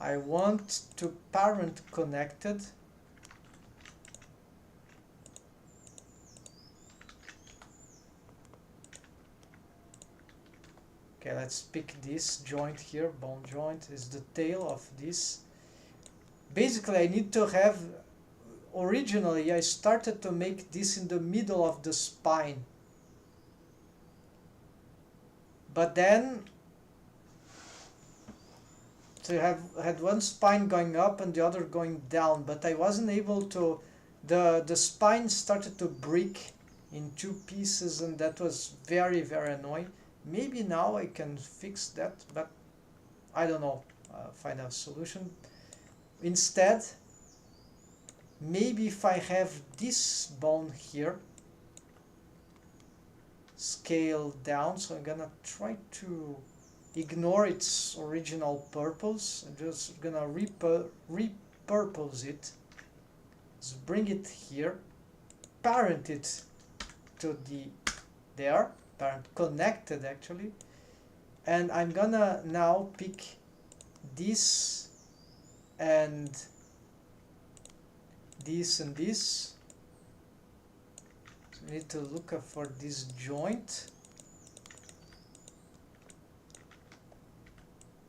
S1: I want to parent connected. Okay, let's pick this joint here. Bone joint is the tail of this. Basically, I need to have, originally I started to make this in the middle of the spine, but then so I had one spine going up and the other going down, but I wasn't able to, the spine started to break in two pieces, and that was very, very annoying. Maybe now I can fix that, but I don't know, find a solution. Instead, maybe if I have this bone here, scale down, so I'm gonna try to ignore its original purpose. I'm just gonna repurpose it. Just bring it here, parent it to there, parent connected actually, and I'm gonna now pick this and this and this. So we need to look up for this joint,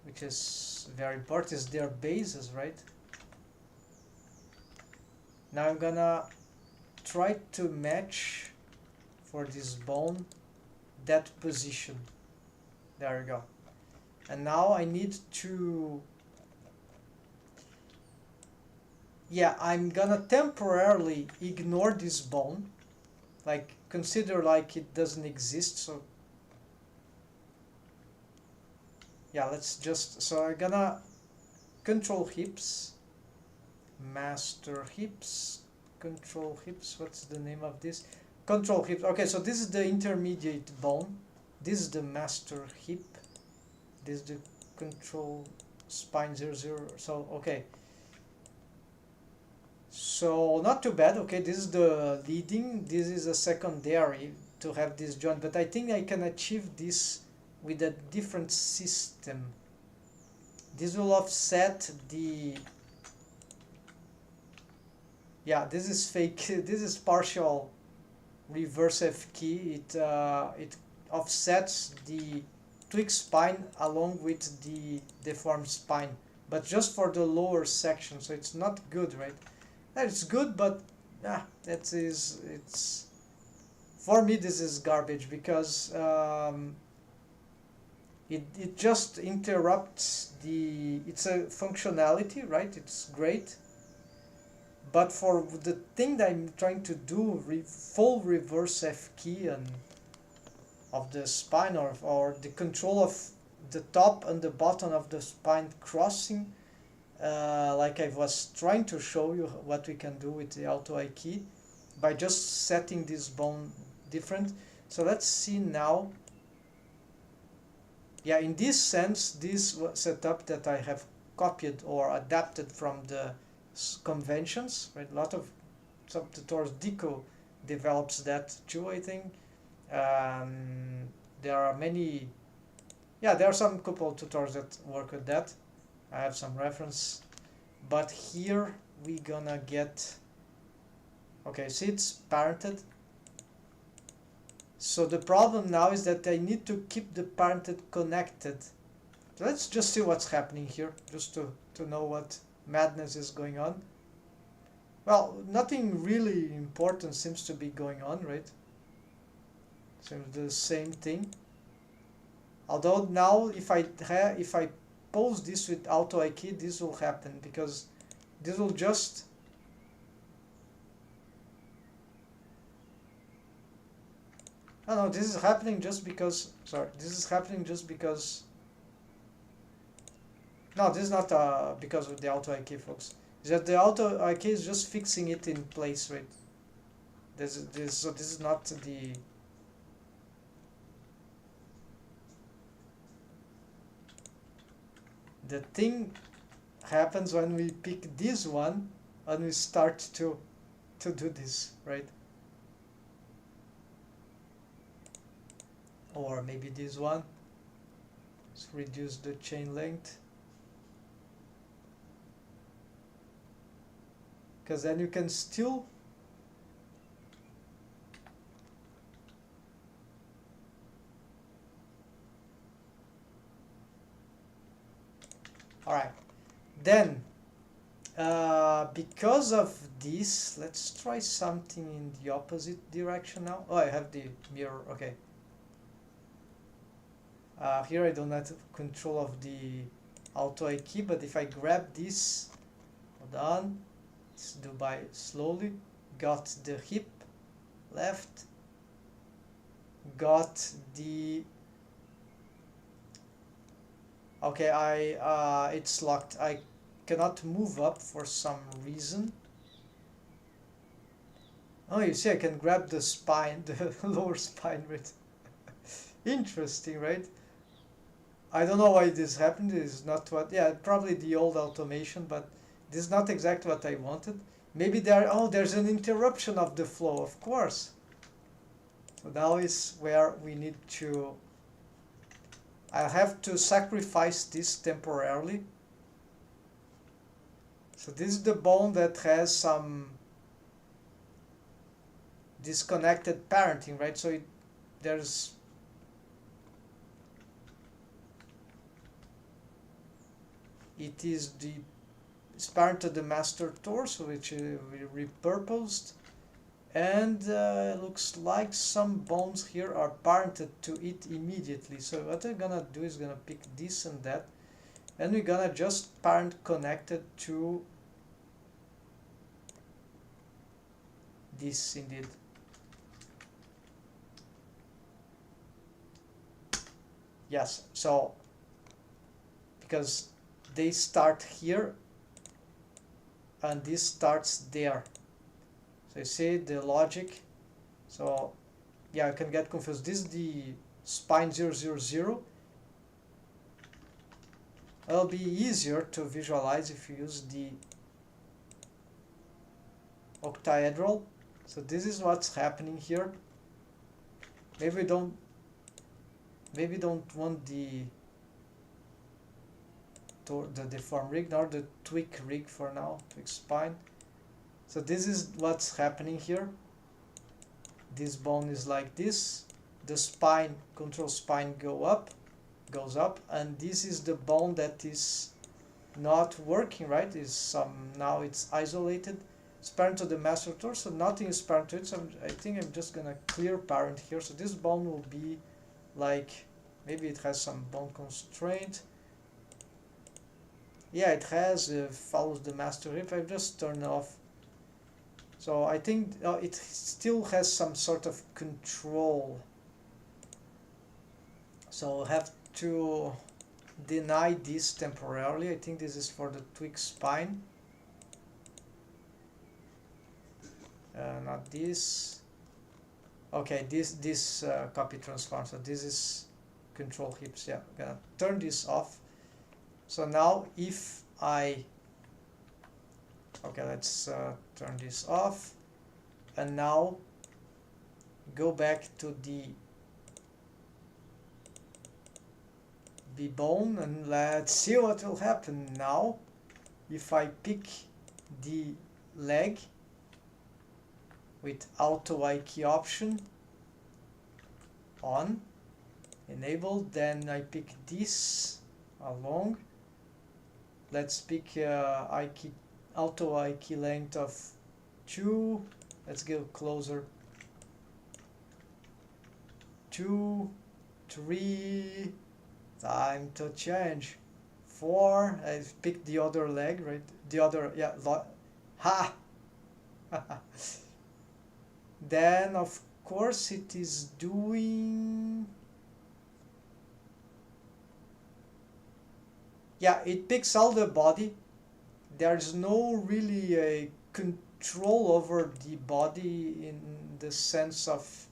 S1: which is very important, is their bases, right? Now I'm gonna try to match for this bone that position. There we go. And now I need to, yeah, I'm gonna temporarily ignore this bone, like consider like it doesn't exist. So yeah, let's just, so I'm gonna control hips, master hips, control hips, what's the name of this? Control hips. Okay, so this is the intermediate bone, this is the master hip, this is the control spine 00. So okay, so not too bad. Okay, this is the leading, this is a secondary to have this joint, but I think I can achieve this with a different system. This will offset the, yeah, this is fake, this is partial reverse F key. It offsets the tweak spine along with the deformed spine, but just for the lower section, so it's not good, right? It's good, but it's, for me this is garbage, because it just interrupts the, it's a functionality, right? It's great, but for the thing that I'm trying to do, full reverse F key and of the spine, or the control of the top and the bottom of the spine crossing, like I was trying to show you what we can do with the Auto I key by just setting this bone different. So let's see now. Yeah, in this sense, this setup that I have copied or adapted from the conventions, right? A lot of sub-tutors, Deco develops that too, I think. There are many, yeah, there are some couple tutors that work with that. I have some reference, but here we gonna get, okay, see, it's parented. So the problem now is that I need to keep the parented connected. So let's just see what's happening here, just to know what madness is going on. Well, nothing really important seems to be going on, right? Seems the same thing. Although now if I pose this with Auto I key, this will happen, because this will just, oh no, this is happening just because, sorry, this is happening just because, no, this is not because of the Auto I key, folks. It's that the Auto I key is just fixing it in place, right? So this is not the thing happens when we pick this one and we start to do this, right? Or maybe this one. Let's reduce the chain length, because then you can still alright, then because of this, let's try something in the opposite direction now. Oh, I have the mirror, okay. Here I don't have control of the Auto I key, but if I grab this, hold on, let's do by slowly, got the hip left, got the Okay, it's locked. I cannot move up for some reason. Oh, you see, I can grab the spine, the lower spine, right? Interesting, right? I don't know why this happened. This is not what, yeah, probably the old automation, but this is not exactly what I wanted. Maybe there's an interruption of the flow, of course. So now is where we need to, I have to sacrifice this temporarily. So this is the bone that has some disconnected parenting, right? So there's, it is the, it's parent to the master torso, which we repurposed, and looks like some bones here are parented to it immediately. So what I'm gonna do is gonna pick this and that, and we're gonna just parent connected to this indeed. Yes, so because they start here and this starts there. So you see the logic. So yeah, I can get confused. This is the spine 000. It'll be easier to visualize if you use the octahedral. So this is what's happening here. Maybe don't want the deform rig nor the tweak rig for now, tweak spine. So this is what's happening here. This bone is like this. The spine, control spine goes up, and this is the bone that is not working, right? Now it's isolated. It's parent to the master torso, nothing is parent to it, so I think I'm just gonna clear parent here. So this bone will be like, maybe it has some bone constraint. Yeah, it has, follows the master hip. I've just turned off. So I think it still has some sort of control. So I'll have to deny this temporarily. I think this is for the tweak spine. Not this. Okay, this copy transform. So this is control hips. Yeah, I'm gonna turn this off. So now if I, okay, let's turn this off, and now go back to the B bone, and let's see what will happen now if I pick the leg with auto I key option on, enabled, then I pick this along. Let's pick auto I key length of 2. Let's go closer. 2, 3. Time to change. 4. I picked the other leg, right? The other, yeah. Ha! Then of course it is doing, yeah, it picks all the body. There's no really a control over the body in the sense of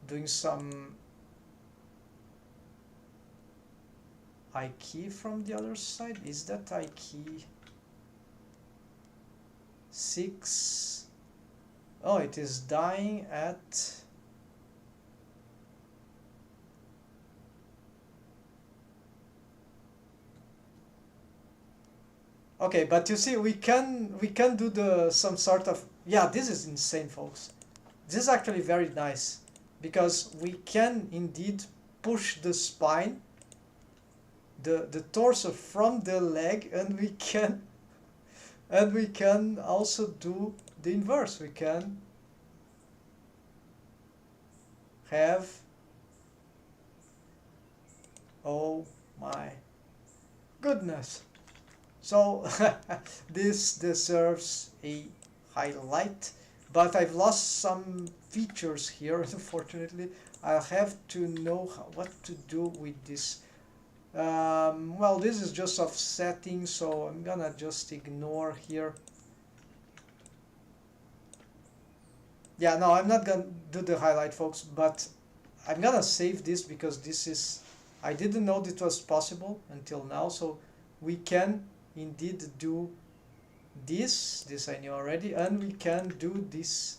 S1: doing some I key from the other side. Is that I key 6? Oh, it is dying at, okay, but you see, we can do some sort of, yeah, this is insane, folks. This is actually very nice because we can indeed push the spine, the torso from the leg, and we can also do the inverse. We can have, oh my goodness. So this deserves a highlight, but I've lost some features here, unfortunately. I'll have to know what to do with this. Well, this is just offsetting, so I'm gonna just ignore here. Yeah, no, I'm not gonna do the highlight, folks, but I'm gonna save this because this is, I didn't know it was possible until now, so we can indeed do this I knew already, and we can do this.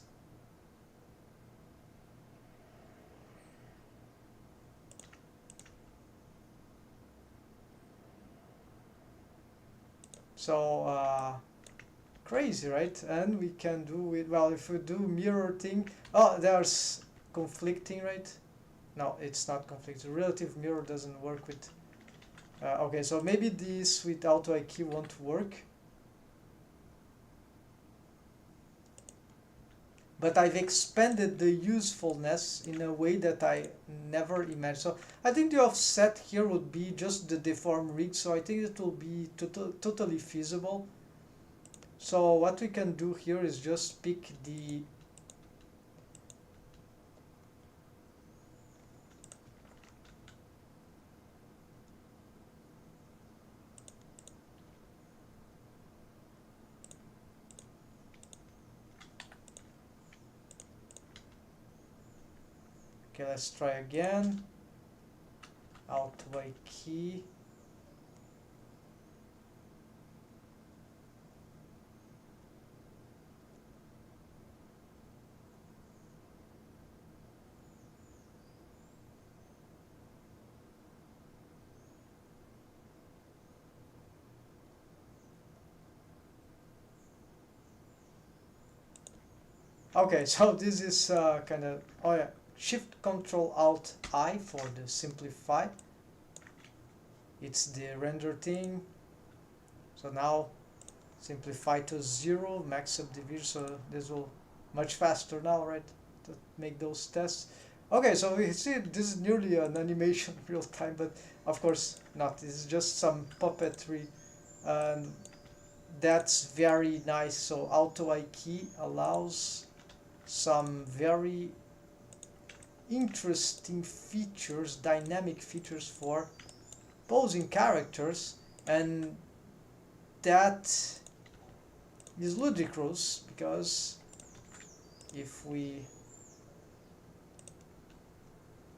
S1: So crazy, right? And we can do it, well, if we do mirror thing, oh, there's conflicting, right? No, it's not conflicting. Relative mirror doesn't work with, okay, so maybe this with auto IQ won't work. But I've expanded the usefulness in a way that I never imagined. So I think the offset here would be just the deform rig, so I think it will be totally feasible. So what we can do here is just pick the okay, let's try again. Alt Y key. Okay, so this is kind of, oh yeah, Shift Control Alt I for the simplify. It's the render thing. So now simplify to 0, max subdivision, so this will much faster now, right, to make those tests. Okay, so we see this is nearly an animation real time, but of course not. This is just some puppetry, and that's very nice. So Auto I key allows some very interesting features, dynamic features for posing characters, and that is ludicrous because if we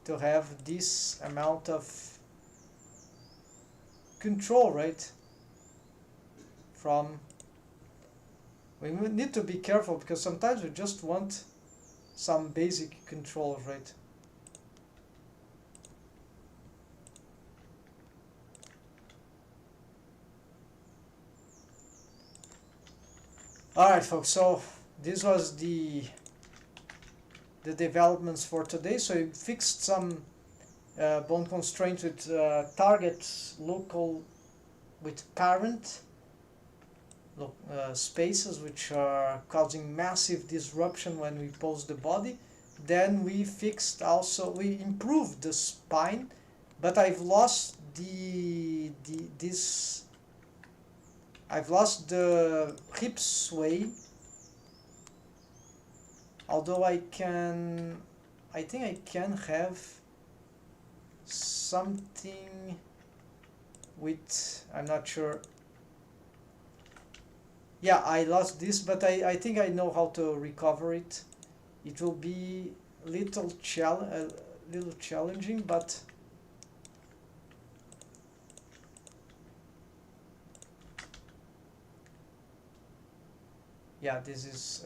S1: to have this amount of control, right, from, we need to be careful because sometimes we just want some basic controls, right? Alright folks, so this was the developments for today. So we fixed some bone constraints with target local with parent spaces, which are causing massive disruption when we pose the body. Then we fixed also, we improved the spine, but I've lost I've lost the hip sway, although I think I can have something with, I'm not sure. Yeah, I lost this, but I think I know how to recover it. It will be a little challenging, but yeah, this is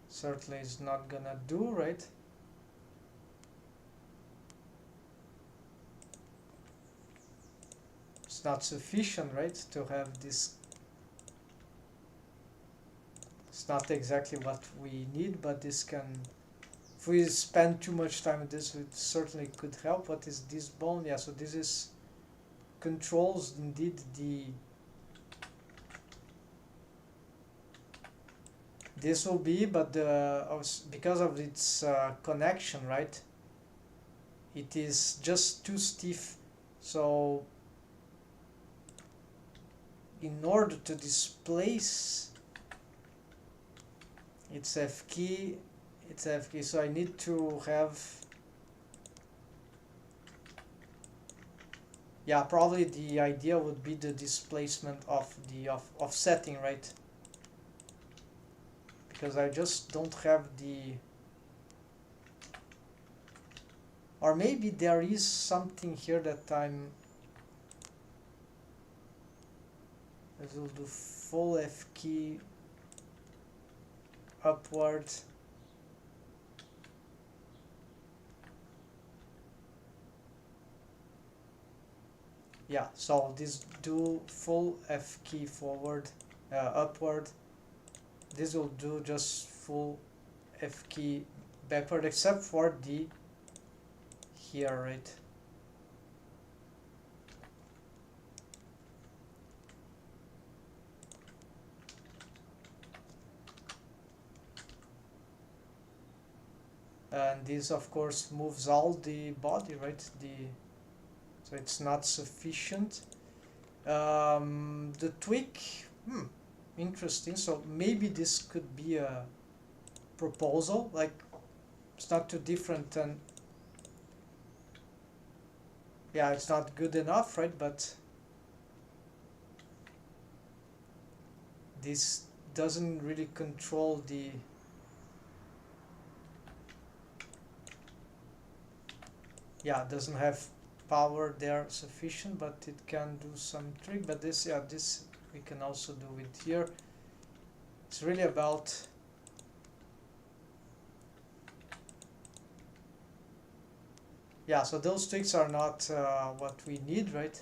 S1: certainly is not gonna do, right? It's not sufficient, right, to have this. It's not exactly what we need, but this can, if we spend too much time with this, it certainly could help. What is this bone? Yeah, so this is controls indeed the, this will be, but because of its connection, right, it is just too stiff. So in order to displace its F key, so I need to have Yeah, probably the idea would be the displacement of the offsetting, right? Because I just don't have the, or maybe there is something here that I will do full F key upward. Yeah, so this do full F key forward, upward. This will do just full F key backward, except for the here, right? And this of course moves all the body, right? So it's not sufficient. The tweak, interesting. So maybe this could be a proposal, like it's not too different, and yeah, it's not good enough, right? But this doesn't really control the, yeah, doesn't have power there sufficient, but it can do some trick. But this, yeah, this we can also do it here. It's really about, yeah, so those tweaks are not what we need, right?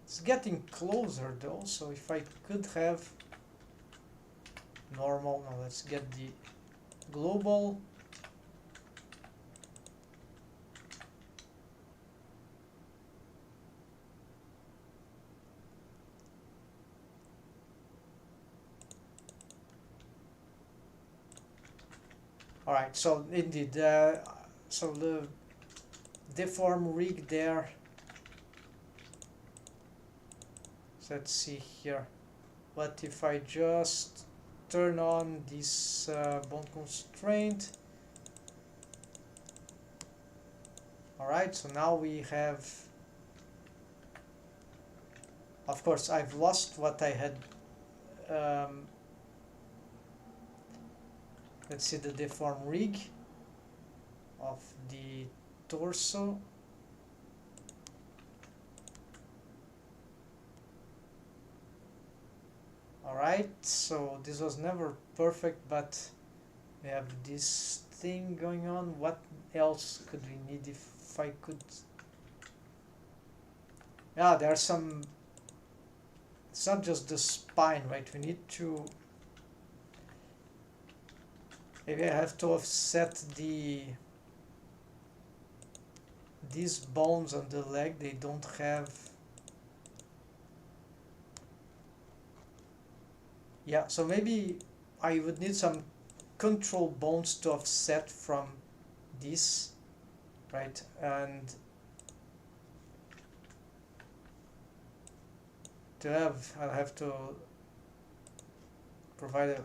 S1: It's getting closer though, so if I could have normal, now let's get the global. All right, so indeed, so the deform rig there. So let's see here. What if I just turn on this bone constraint? All right, so now we have, of course, I've lost what I had. Let's see the deform rig of the torso. Alright, so this was never perfect, but we have this thing going on. What else could we need if I could? Yeah, there's some, it's not just the spine, right? We need to, maybe I have to offset these bones on the leg. They don't have, yeah, so maybe I would need some control bones to offset from this, right? And to have, I'll have to provide a,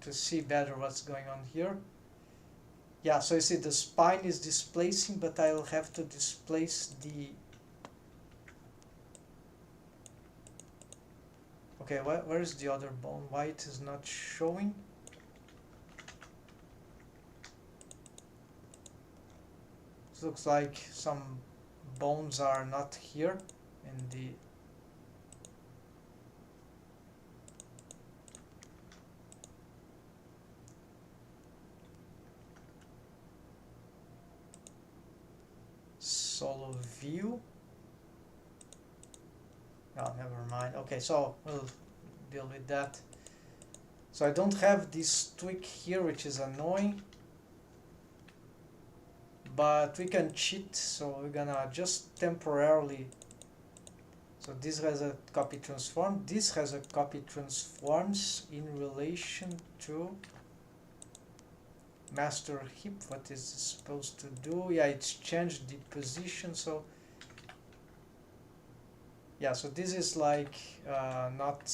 S1: to see better what's going on here. Yeah, so you see the spine is displacing, but I'll have to displace the, okay, where is the other bone? Why it is not showing? It looks like some bones are not here in the, solo view. Oh, never mind. Okay, so we'll deal with that. So I don't have this tweak here, which is annoying, but we can cheat. So we're gonna just temporarily, so this has a copy transform, this has a copy transforms in relation to master hip. What is it supposed to do? Yeah, it's changed the position. So yeah, so this is like not,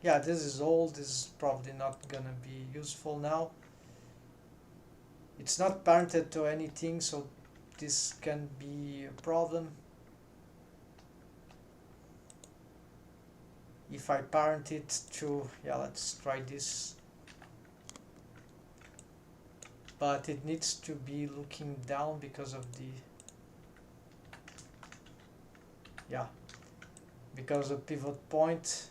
S1: yeah, this is old. This is probably not gonna be useful now. it's not parented to anything, so this can be a problem. If I parent it to, yeah, let's try this. But it needs to be looking down because of the, yeah, because of pivot point.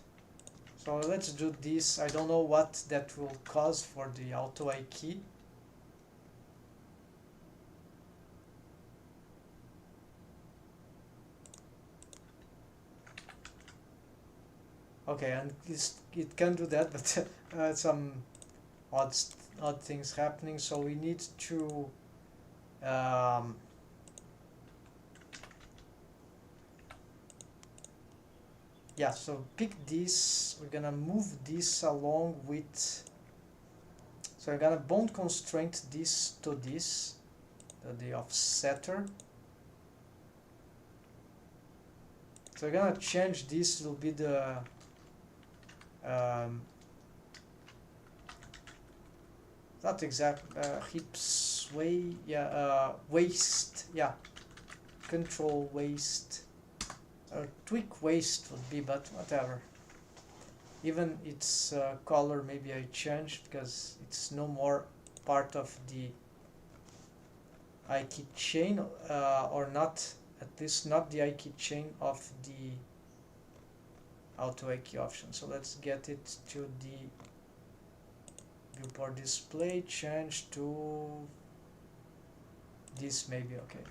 S1: So let's do this. I don't know what that will cause for the auto I key. Okay, and it can do that, but some odd things happening. So we need to yeah, so pick this. We're gonna move this along with, so we're gonna bond constraint this to this, the offsetter. So we're gonna change this. Will be the not exact hips way, yeah, waist, yeah, control waist, or tweak waist would be, but whatever. Even its color maybe I changed because it's no more part of the I-key chain, or not, at least not the I-key chain of the auto I-key option. So let's get it to the viewport display, change to this maybe, okay.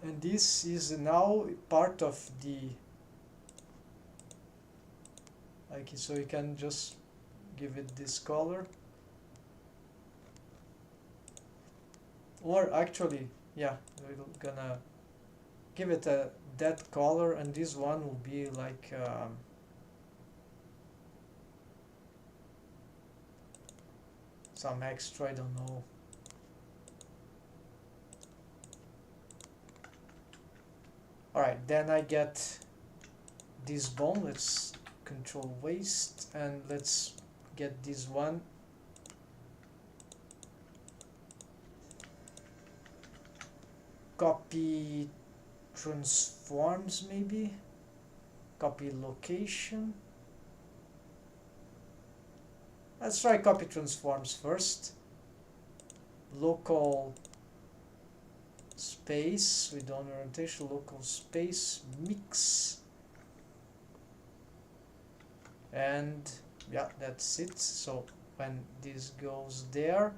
S1: And this is now part of the I-key, so you can just give it this color. Or actually, yeah, we're gonna give it that color, and this one will be like some extra, I don't know. Alright, then I get this bone. Let's control waist, and let's get this one. Copy transforms maybe. Copy location. Let's try copy transforms first. Local space with on orientation, local space mix, and yeah, that's it. So when this goes there,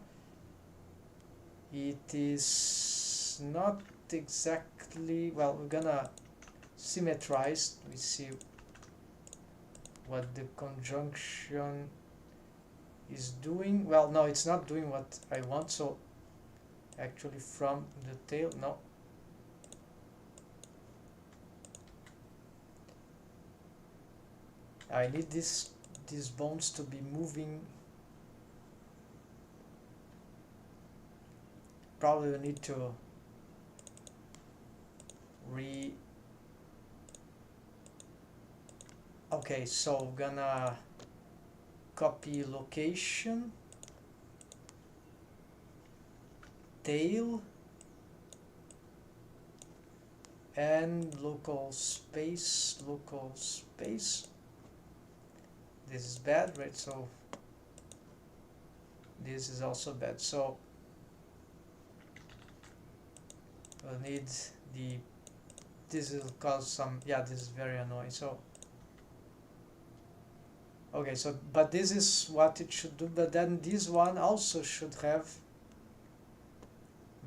S1: it is not exactly, well, we're gonna symmetrize. We see what the conjunction is doing. Well, no, it's not doing what I want, so actually from the tail, no. I need these bones to be moving. Probably we need to okay, so gonna copy location, tail, and local space. This is bad, right? So this is also bad. So we'll need the, this will cause some, yeah, this is very annoying. So okay, so but this is what it should do, but then this one also should have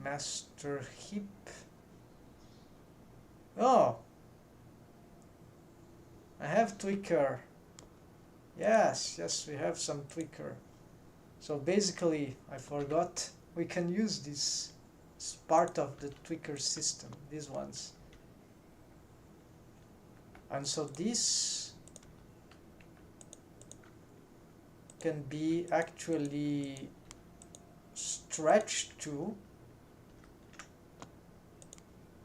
S1: master hip. Oh, I have tweaker. Yes, we have some tweaker. So basically, I forgot, we can use this as part of the tweaker system, these ones. And so this can be actually stretched to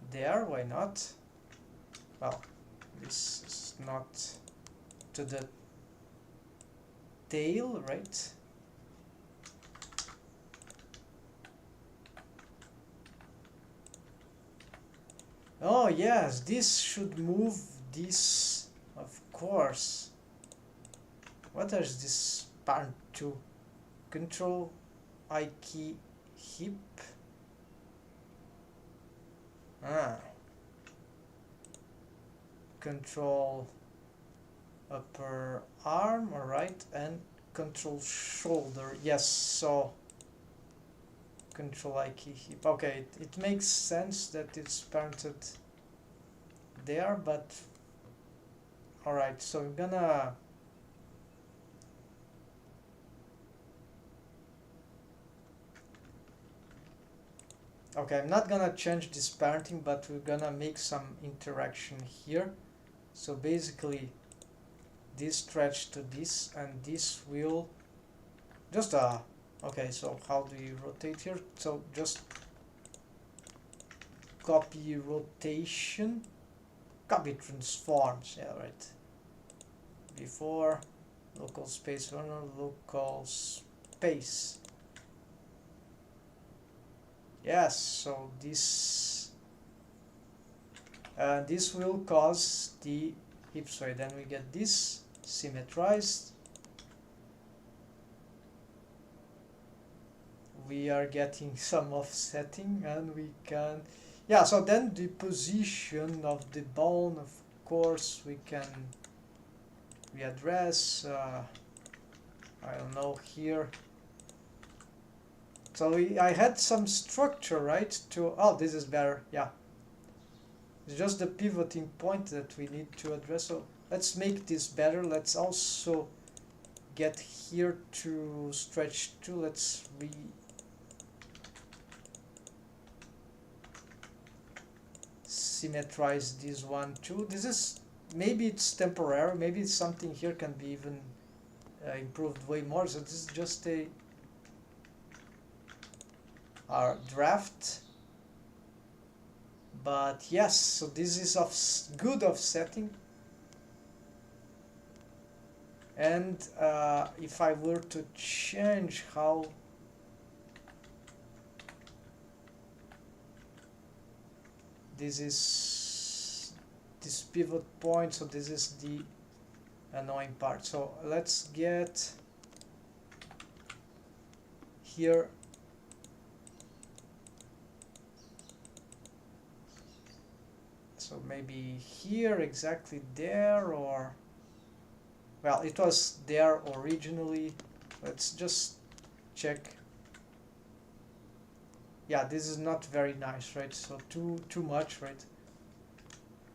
S1: there, why not? Well, this is not to the tail, right? Oh yes, this should move this, of course. What is this parent to? Control I key hip. Ah. Control upper arm, alright, and control shoulder. Yes, so control I key hip. Okay, it makes sense that it's parented there, but alright, so I'm gonna okay, I'm not gonna change this parenting, but we're gonna make some interaction here. So basically this stretch to this, and this will just okay, so how do you rotate here? So just copy rotation, copy transforms, yeah, right. Before local space runner, local space. Yes, so this this will cause the hip sway. Then we get this symmetrized. We are getting some offsetting, and we can, yeah, so then the position of the bone, of course, we can readdress, I don't know, here. So I had some structure, right, to, oh, this is better, yeah. It's just the pivoting point that we need to address. So let's make this better. Let's also get here to stretch to, let's symmetrize this one too. This is, maybe it's temporary, maybe it's something here can be even improved way more. So this is just a our draft, but yes, so this is of good offsetting. And if I were to change how this is this pivot point, so this is the annoying part. So let's get here so maybe here, exactly there, or well, it was there originally. Let's just check. Yeah, this is not very nice, right? So too much, right?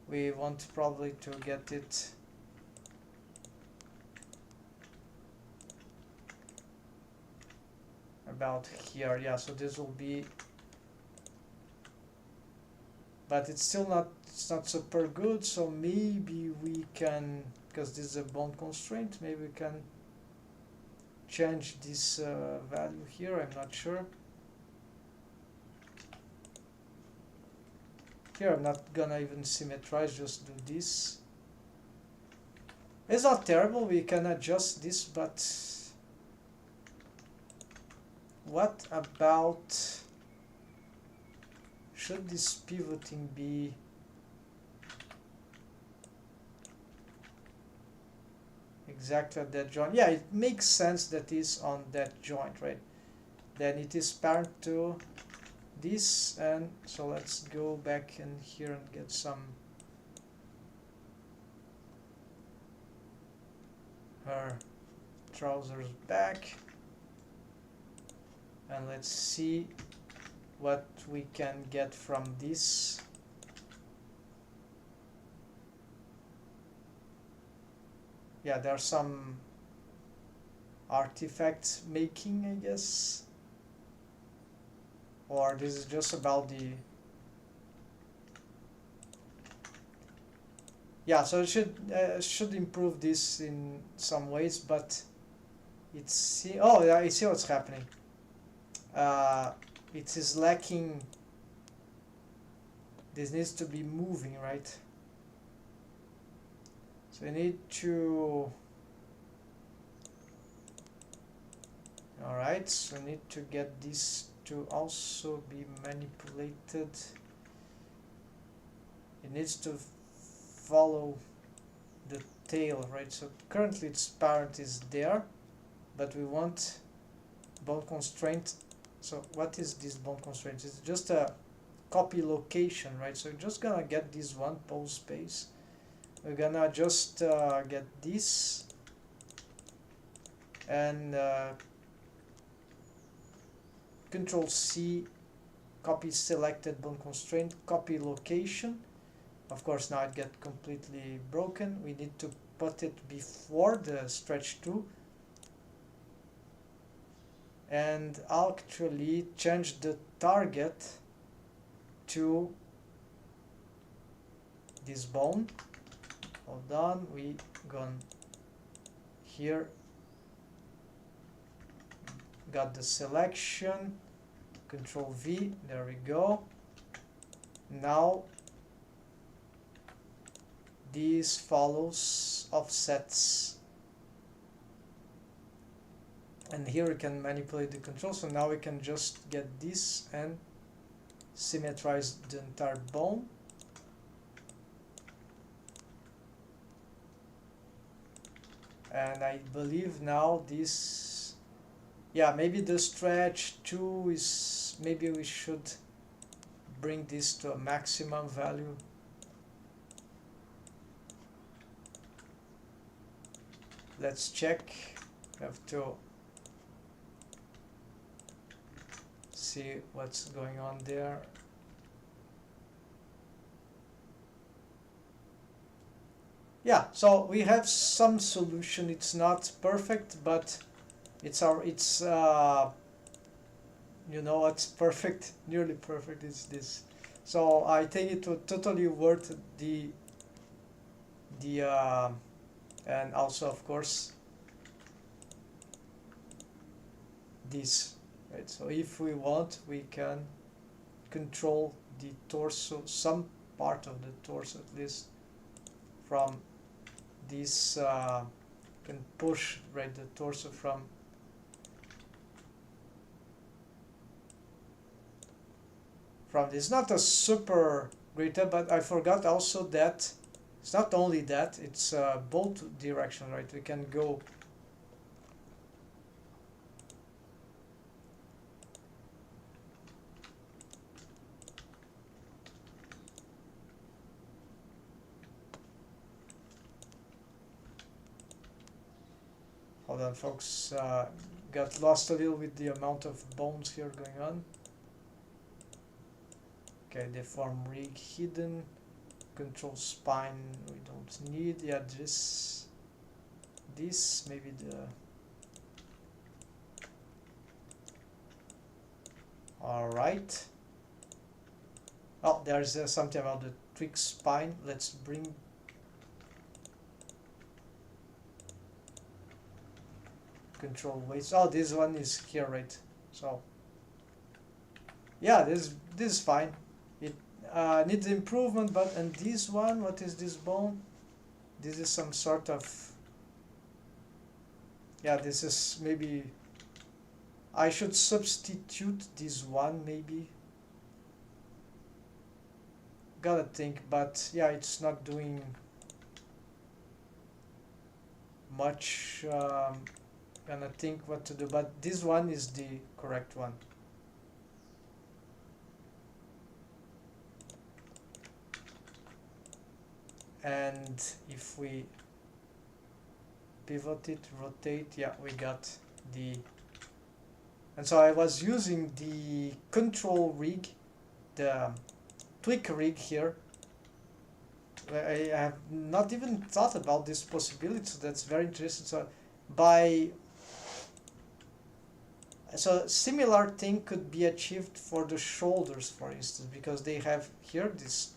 S1: We want probably to get it about here. Yeah, so this will be, but it's still not, it's not super good. So maybe we can, because this is a bone constraint, maybe we can change this value here. I'm not sure. Here I'm not gonna even symmetrize, just do this. It's not terrible, we can adjust this, but what about, should this pivoting be exactly at that joint? Yeah, it makes sense that is on that joint, right? Then it is parent to this, and so let's go back in here and get some her trousers back, and let's see what we can get from this. Yeah, there are some artifacts making, I guess, or this is just about the, yeah, so it should improve this in some ways, but it's, oh yeah, I see what's happening. It is lacking, this needs to be moving, right? So we need to, alright, so we need to get this to also be manipulated. it needs to follow the tail, right? So currently its parent is there, but we want bound constraint. So what is this bound constraint? It's just a copy location, right? So we're just gonna get this one pose space. We're gonna just get this and Control C, copy selected bound constraint, copy location. Of course, now it get completely broken. We need to put it before the stretch 2 and actually change the target to this bone. Hold on, we gone here, got the selection, Control V, there we go. Now this follows offsets, and here we can manipulate the control. So now we can just get this and symmetrize the entire bone. And I believe now this, yeah, maybe the stretch 2 is, maybe we should bring this to a maximum value. Let's check. We have to see what's going on there. Yeah, so we have some solution. It's not perfect, but it's you know what's perfect, nearly perfect is this. So I think it would totally worth the and also of course this, right? So if we want, we can control the torso, some part of the torso at least, from this can push, right, the torso from this. Not a super great, but I forgot also that it's not only that, it's both direction, right? We can go hold on folks, got lost a little with the amount of bones here going on. Okay, deform rig hidden, control spine we don't need. Yeah, this maybe the, all right. Oh, there's something about the trick spine. Let's bring control weights. Oh, this one is here, right? So yeah, this is fine. It needs improvement, but and this one, what is this bone? This is some sort of, yeah, this is maybe I should substitute this one maybe. Gotta think, but yeah, it's not doing much. Gonna think what to do, but this one is the correct one. And if we pivot it, rotate, yeah, we got the, and so I was using the control rig, the tweak rig here. I have not even thought about this possibility, so that's very interesting. So similar thing could be achieved for the shoulders, for instance, because they have here this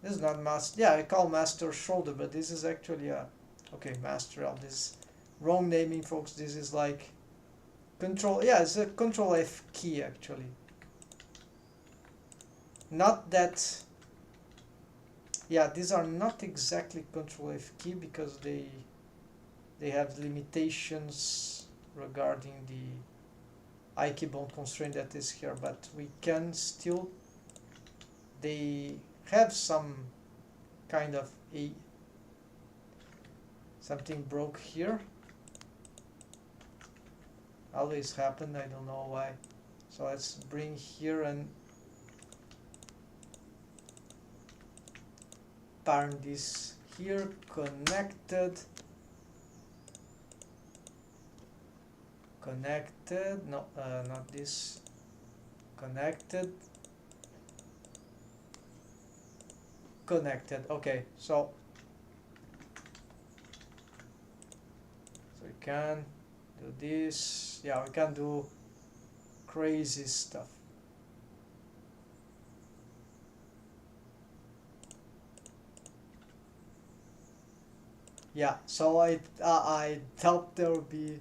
S1: is not master, yeah, I call master shoulder, but this is actually a, okay, master of this, wrong naming folks, this is like control, yeah, it's a control F key actually. Not that, yeah, these are not exactly control F key because they have limitations regarding the I key bound constraint that is here, but we can still, they have some kind of something broke here. Always happen, I don't know why. So let's bring here and parent this here, connected, no, not this, connected, okay, so we can do this, yeah, we can do crazy stuff. Yeah, so I thought there would be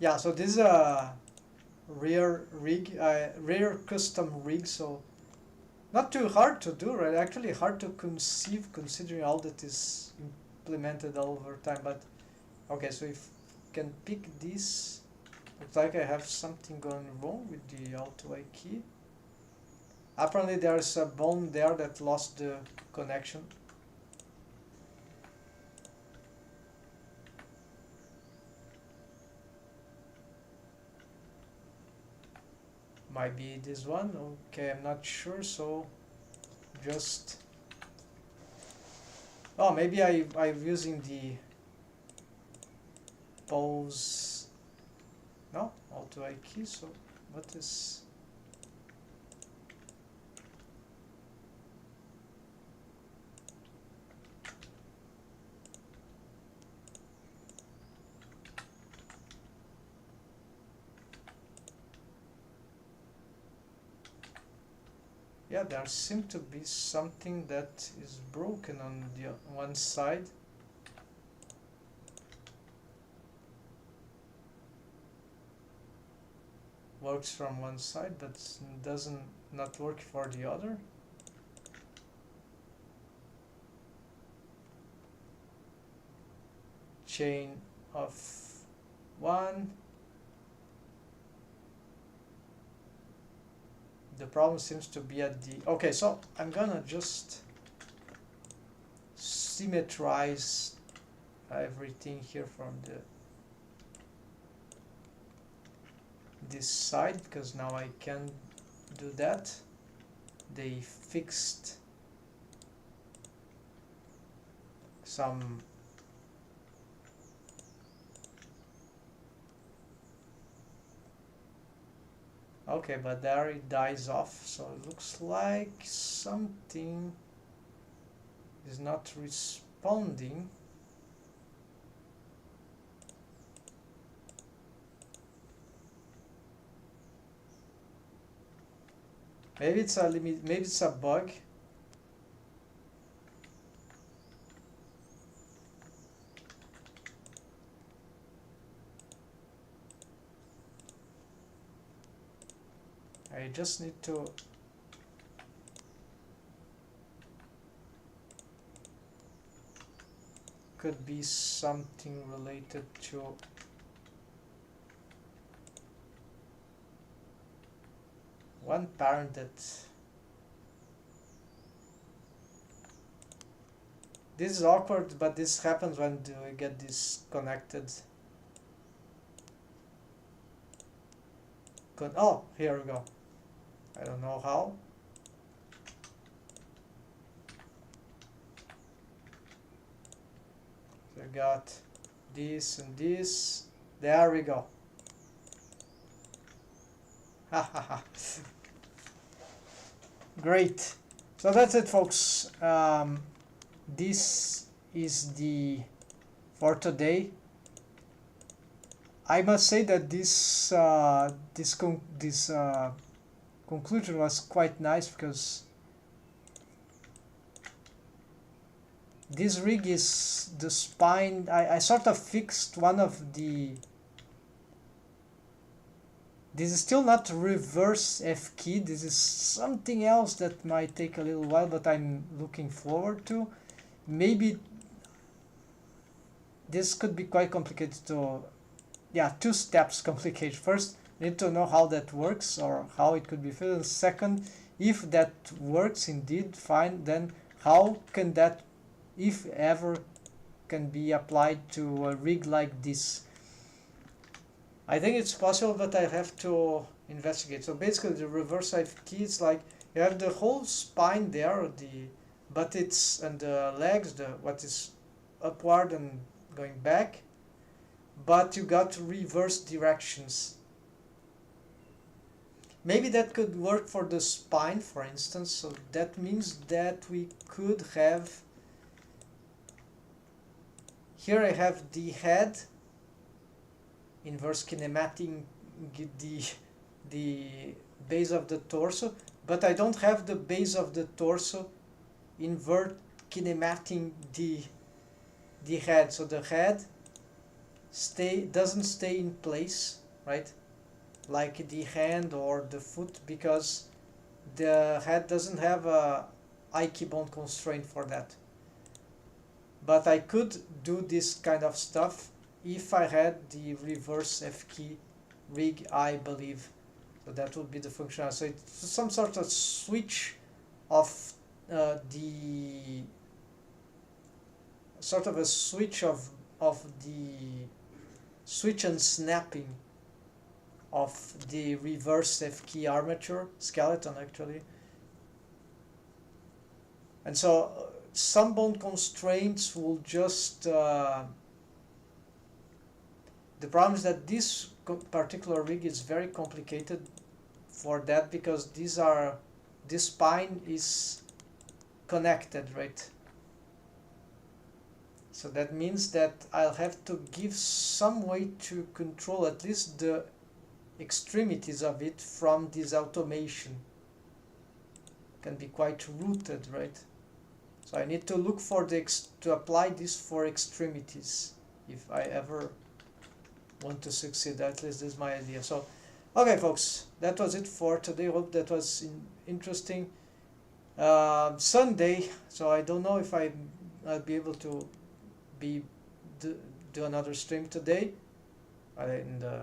S1: yeah, so this is a rare rig, rare custom rig, so not too hard to do, right? Actually hard to conceive considering all that is implemented all over time, but okay, so if you can pick this, looks like I have something going wrong with the Alt-Y key. Apparently there's a bone there that lost the connection. Might be this one, okay, I'm not sure, so just, oh, maybe I'm using the pause, no, Alt-Y key, so what is, yeah, there seems to be something that is broken on the one side. Works from one side, but doesn't not work for the other. Chain of one. The problem seems to be at the, okay, so I'm gonna just symmetrize everything here from this side, because now I can do that. They fixed some okay, but there it dies off, so it looks like something is not responding. Maybe it's a limit, maybe it's a bug. I just need to could be something related to one parent that this is awkward, but this happens when we get disconnected. Oh, here we go. I don't know how. So we got this and this. There we go. Ha ha ha. Great. So that's it, folks. This is the for today. I must say that this conclusion was quite nice, because this rig is the spine. I sort of fixed one of the. This is still not reverse F key. This is something else that might take a little while, but I'm looking forward to. Maybe this could be quite complicated to, yeah, two steps complicated. First, need to know how that works or how it could be filled. And second, if that works indeed, fine, then how can that, if ever, can be applied to a rig like this? I think it's possible, but I have to investigate. So basically the reverse key is like you have the whole spine there, but it's, and the legs, what is upward and going back, but you got reverse directions. Maybe that could work for the spine, for instance. So that means that we could have, here I have the head, inverse kinematic, the base of the torso, but I don't have the base of the torso invert kinematic the head. So the head doesn't stay in place, right? Like the hand or the foot, because the head doesn't have a Ike bone constraint for that. But I could do this kind of stuff if I had the reverse F key rig, I believe. So that would be the function. So it's some sort of switch of the sort of a switch of the switch and snapping of the reverse F key armature skeleton, actually. And so some bone constraints will just the problem is that this particular rig is very complicated for that, because this spine is connected, right? So that means that I'll have to give some way to control at least the extremities of it from this automation. Can be quite rooted, right? So I need to look for to apply this for extremities if I ever want to succeed. At least this is my idea. So okay folks, that was it for today. Hope that was interesting. Sunday, so I don't know if I'll be able to do another stream today, in the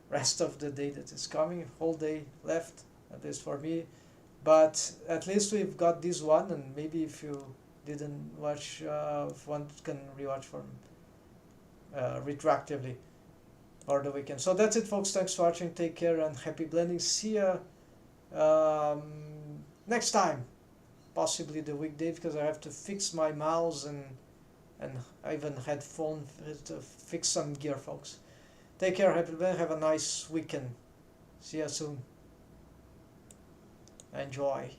S1: rest of the day that is coming. Whole day left, at least for me, but at least we've got this one, and maybe if you didn't watch, if one can rewatch from retroactively for the weekend. So that's it folks, thanks for watching, take care and happy blending. See ya next time, possibly the weekday, because I have to fix my mouse and I even had phone to fix some gear folks. Take care, happy blending, have a nice weekend. See ya soon. Enjoy.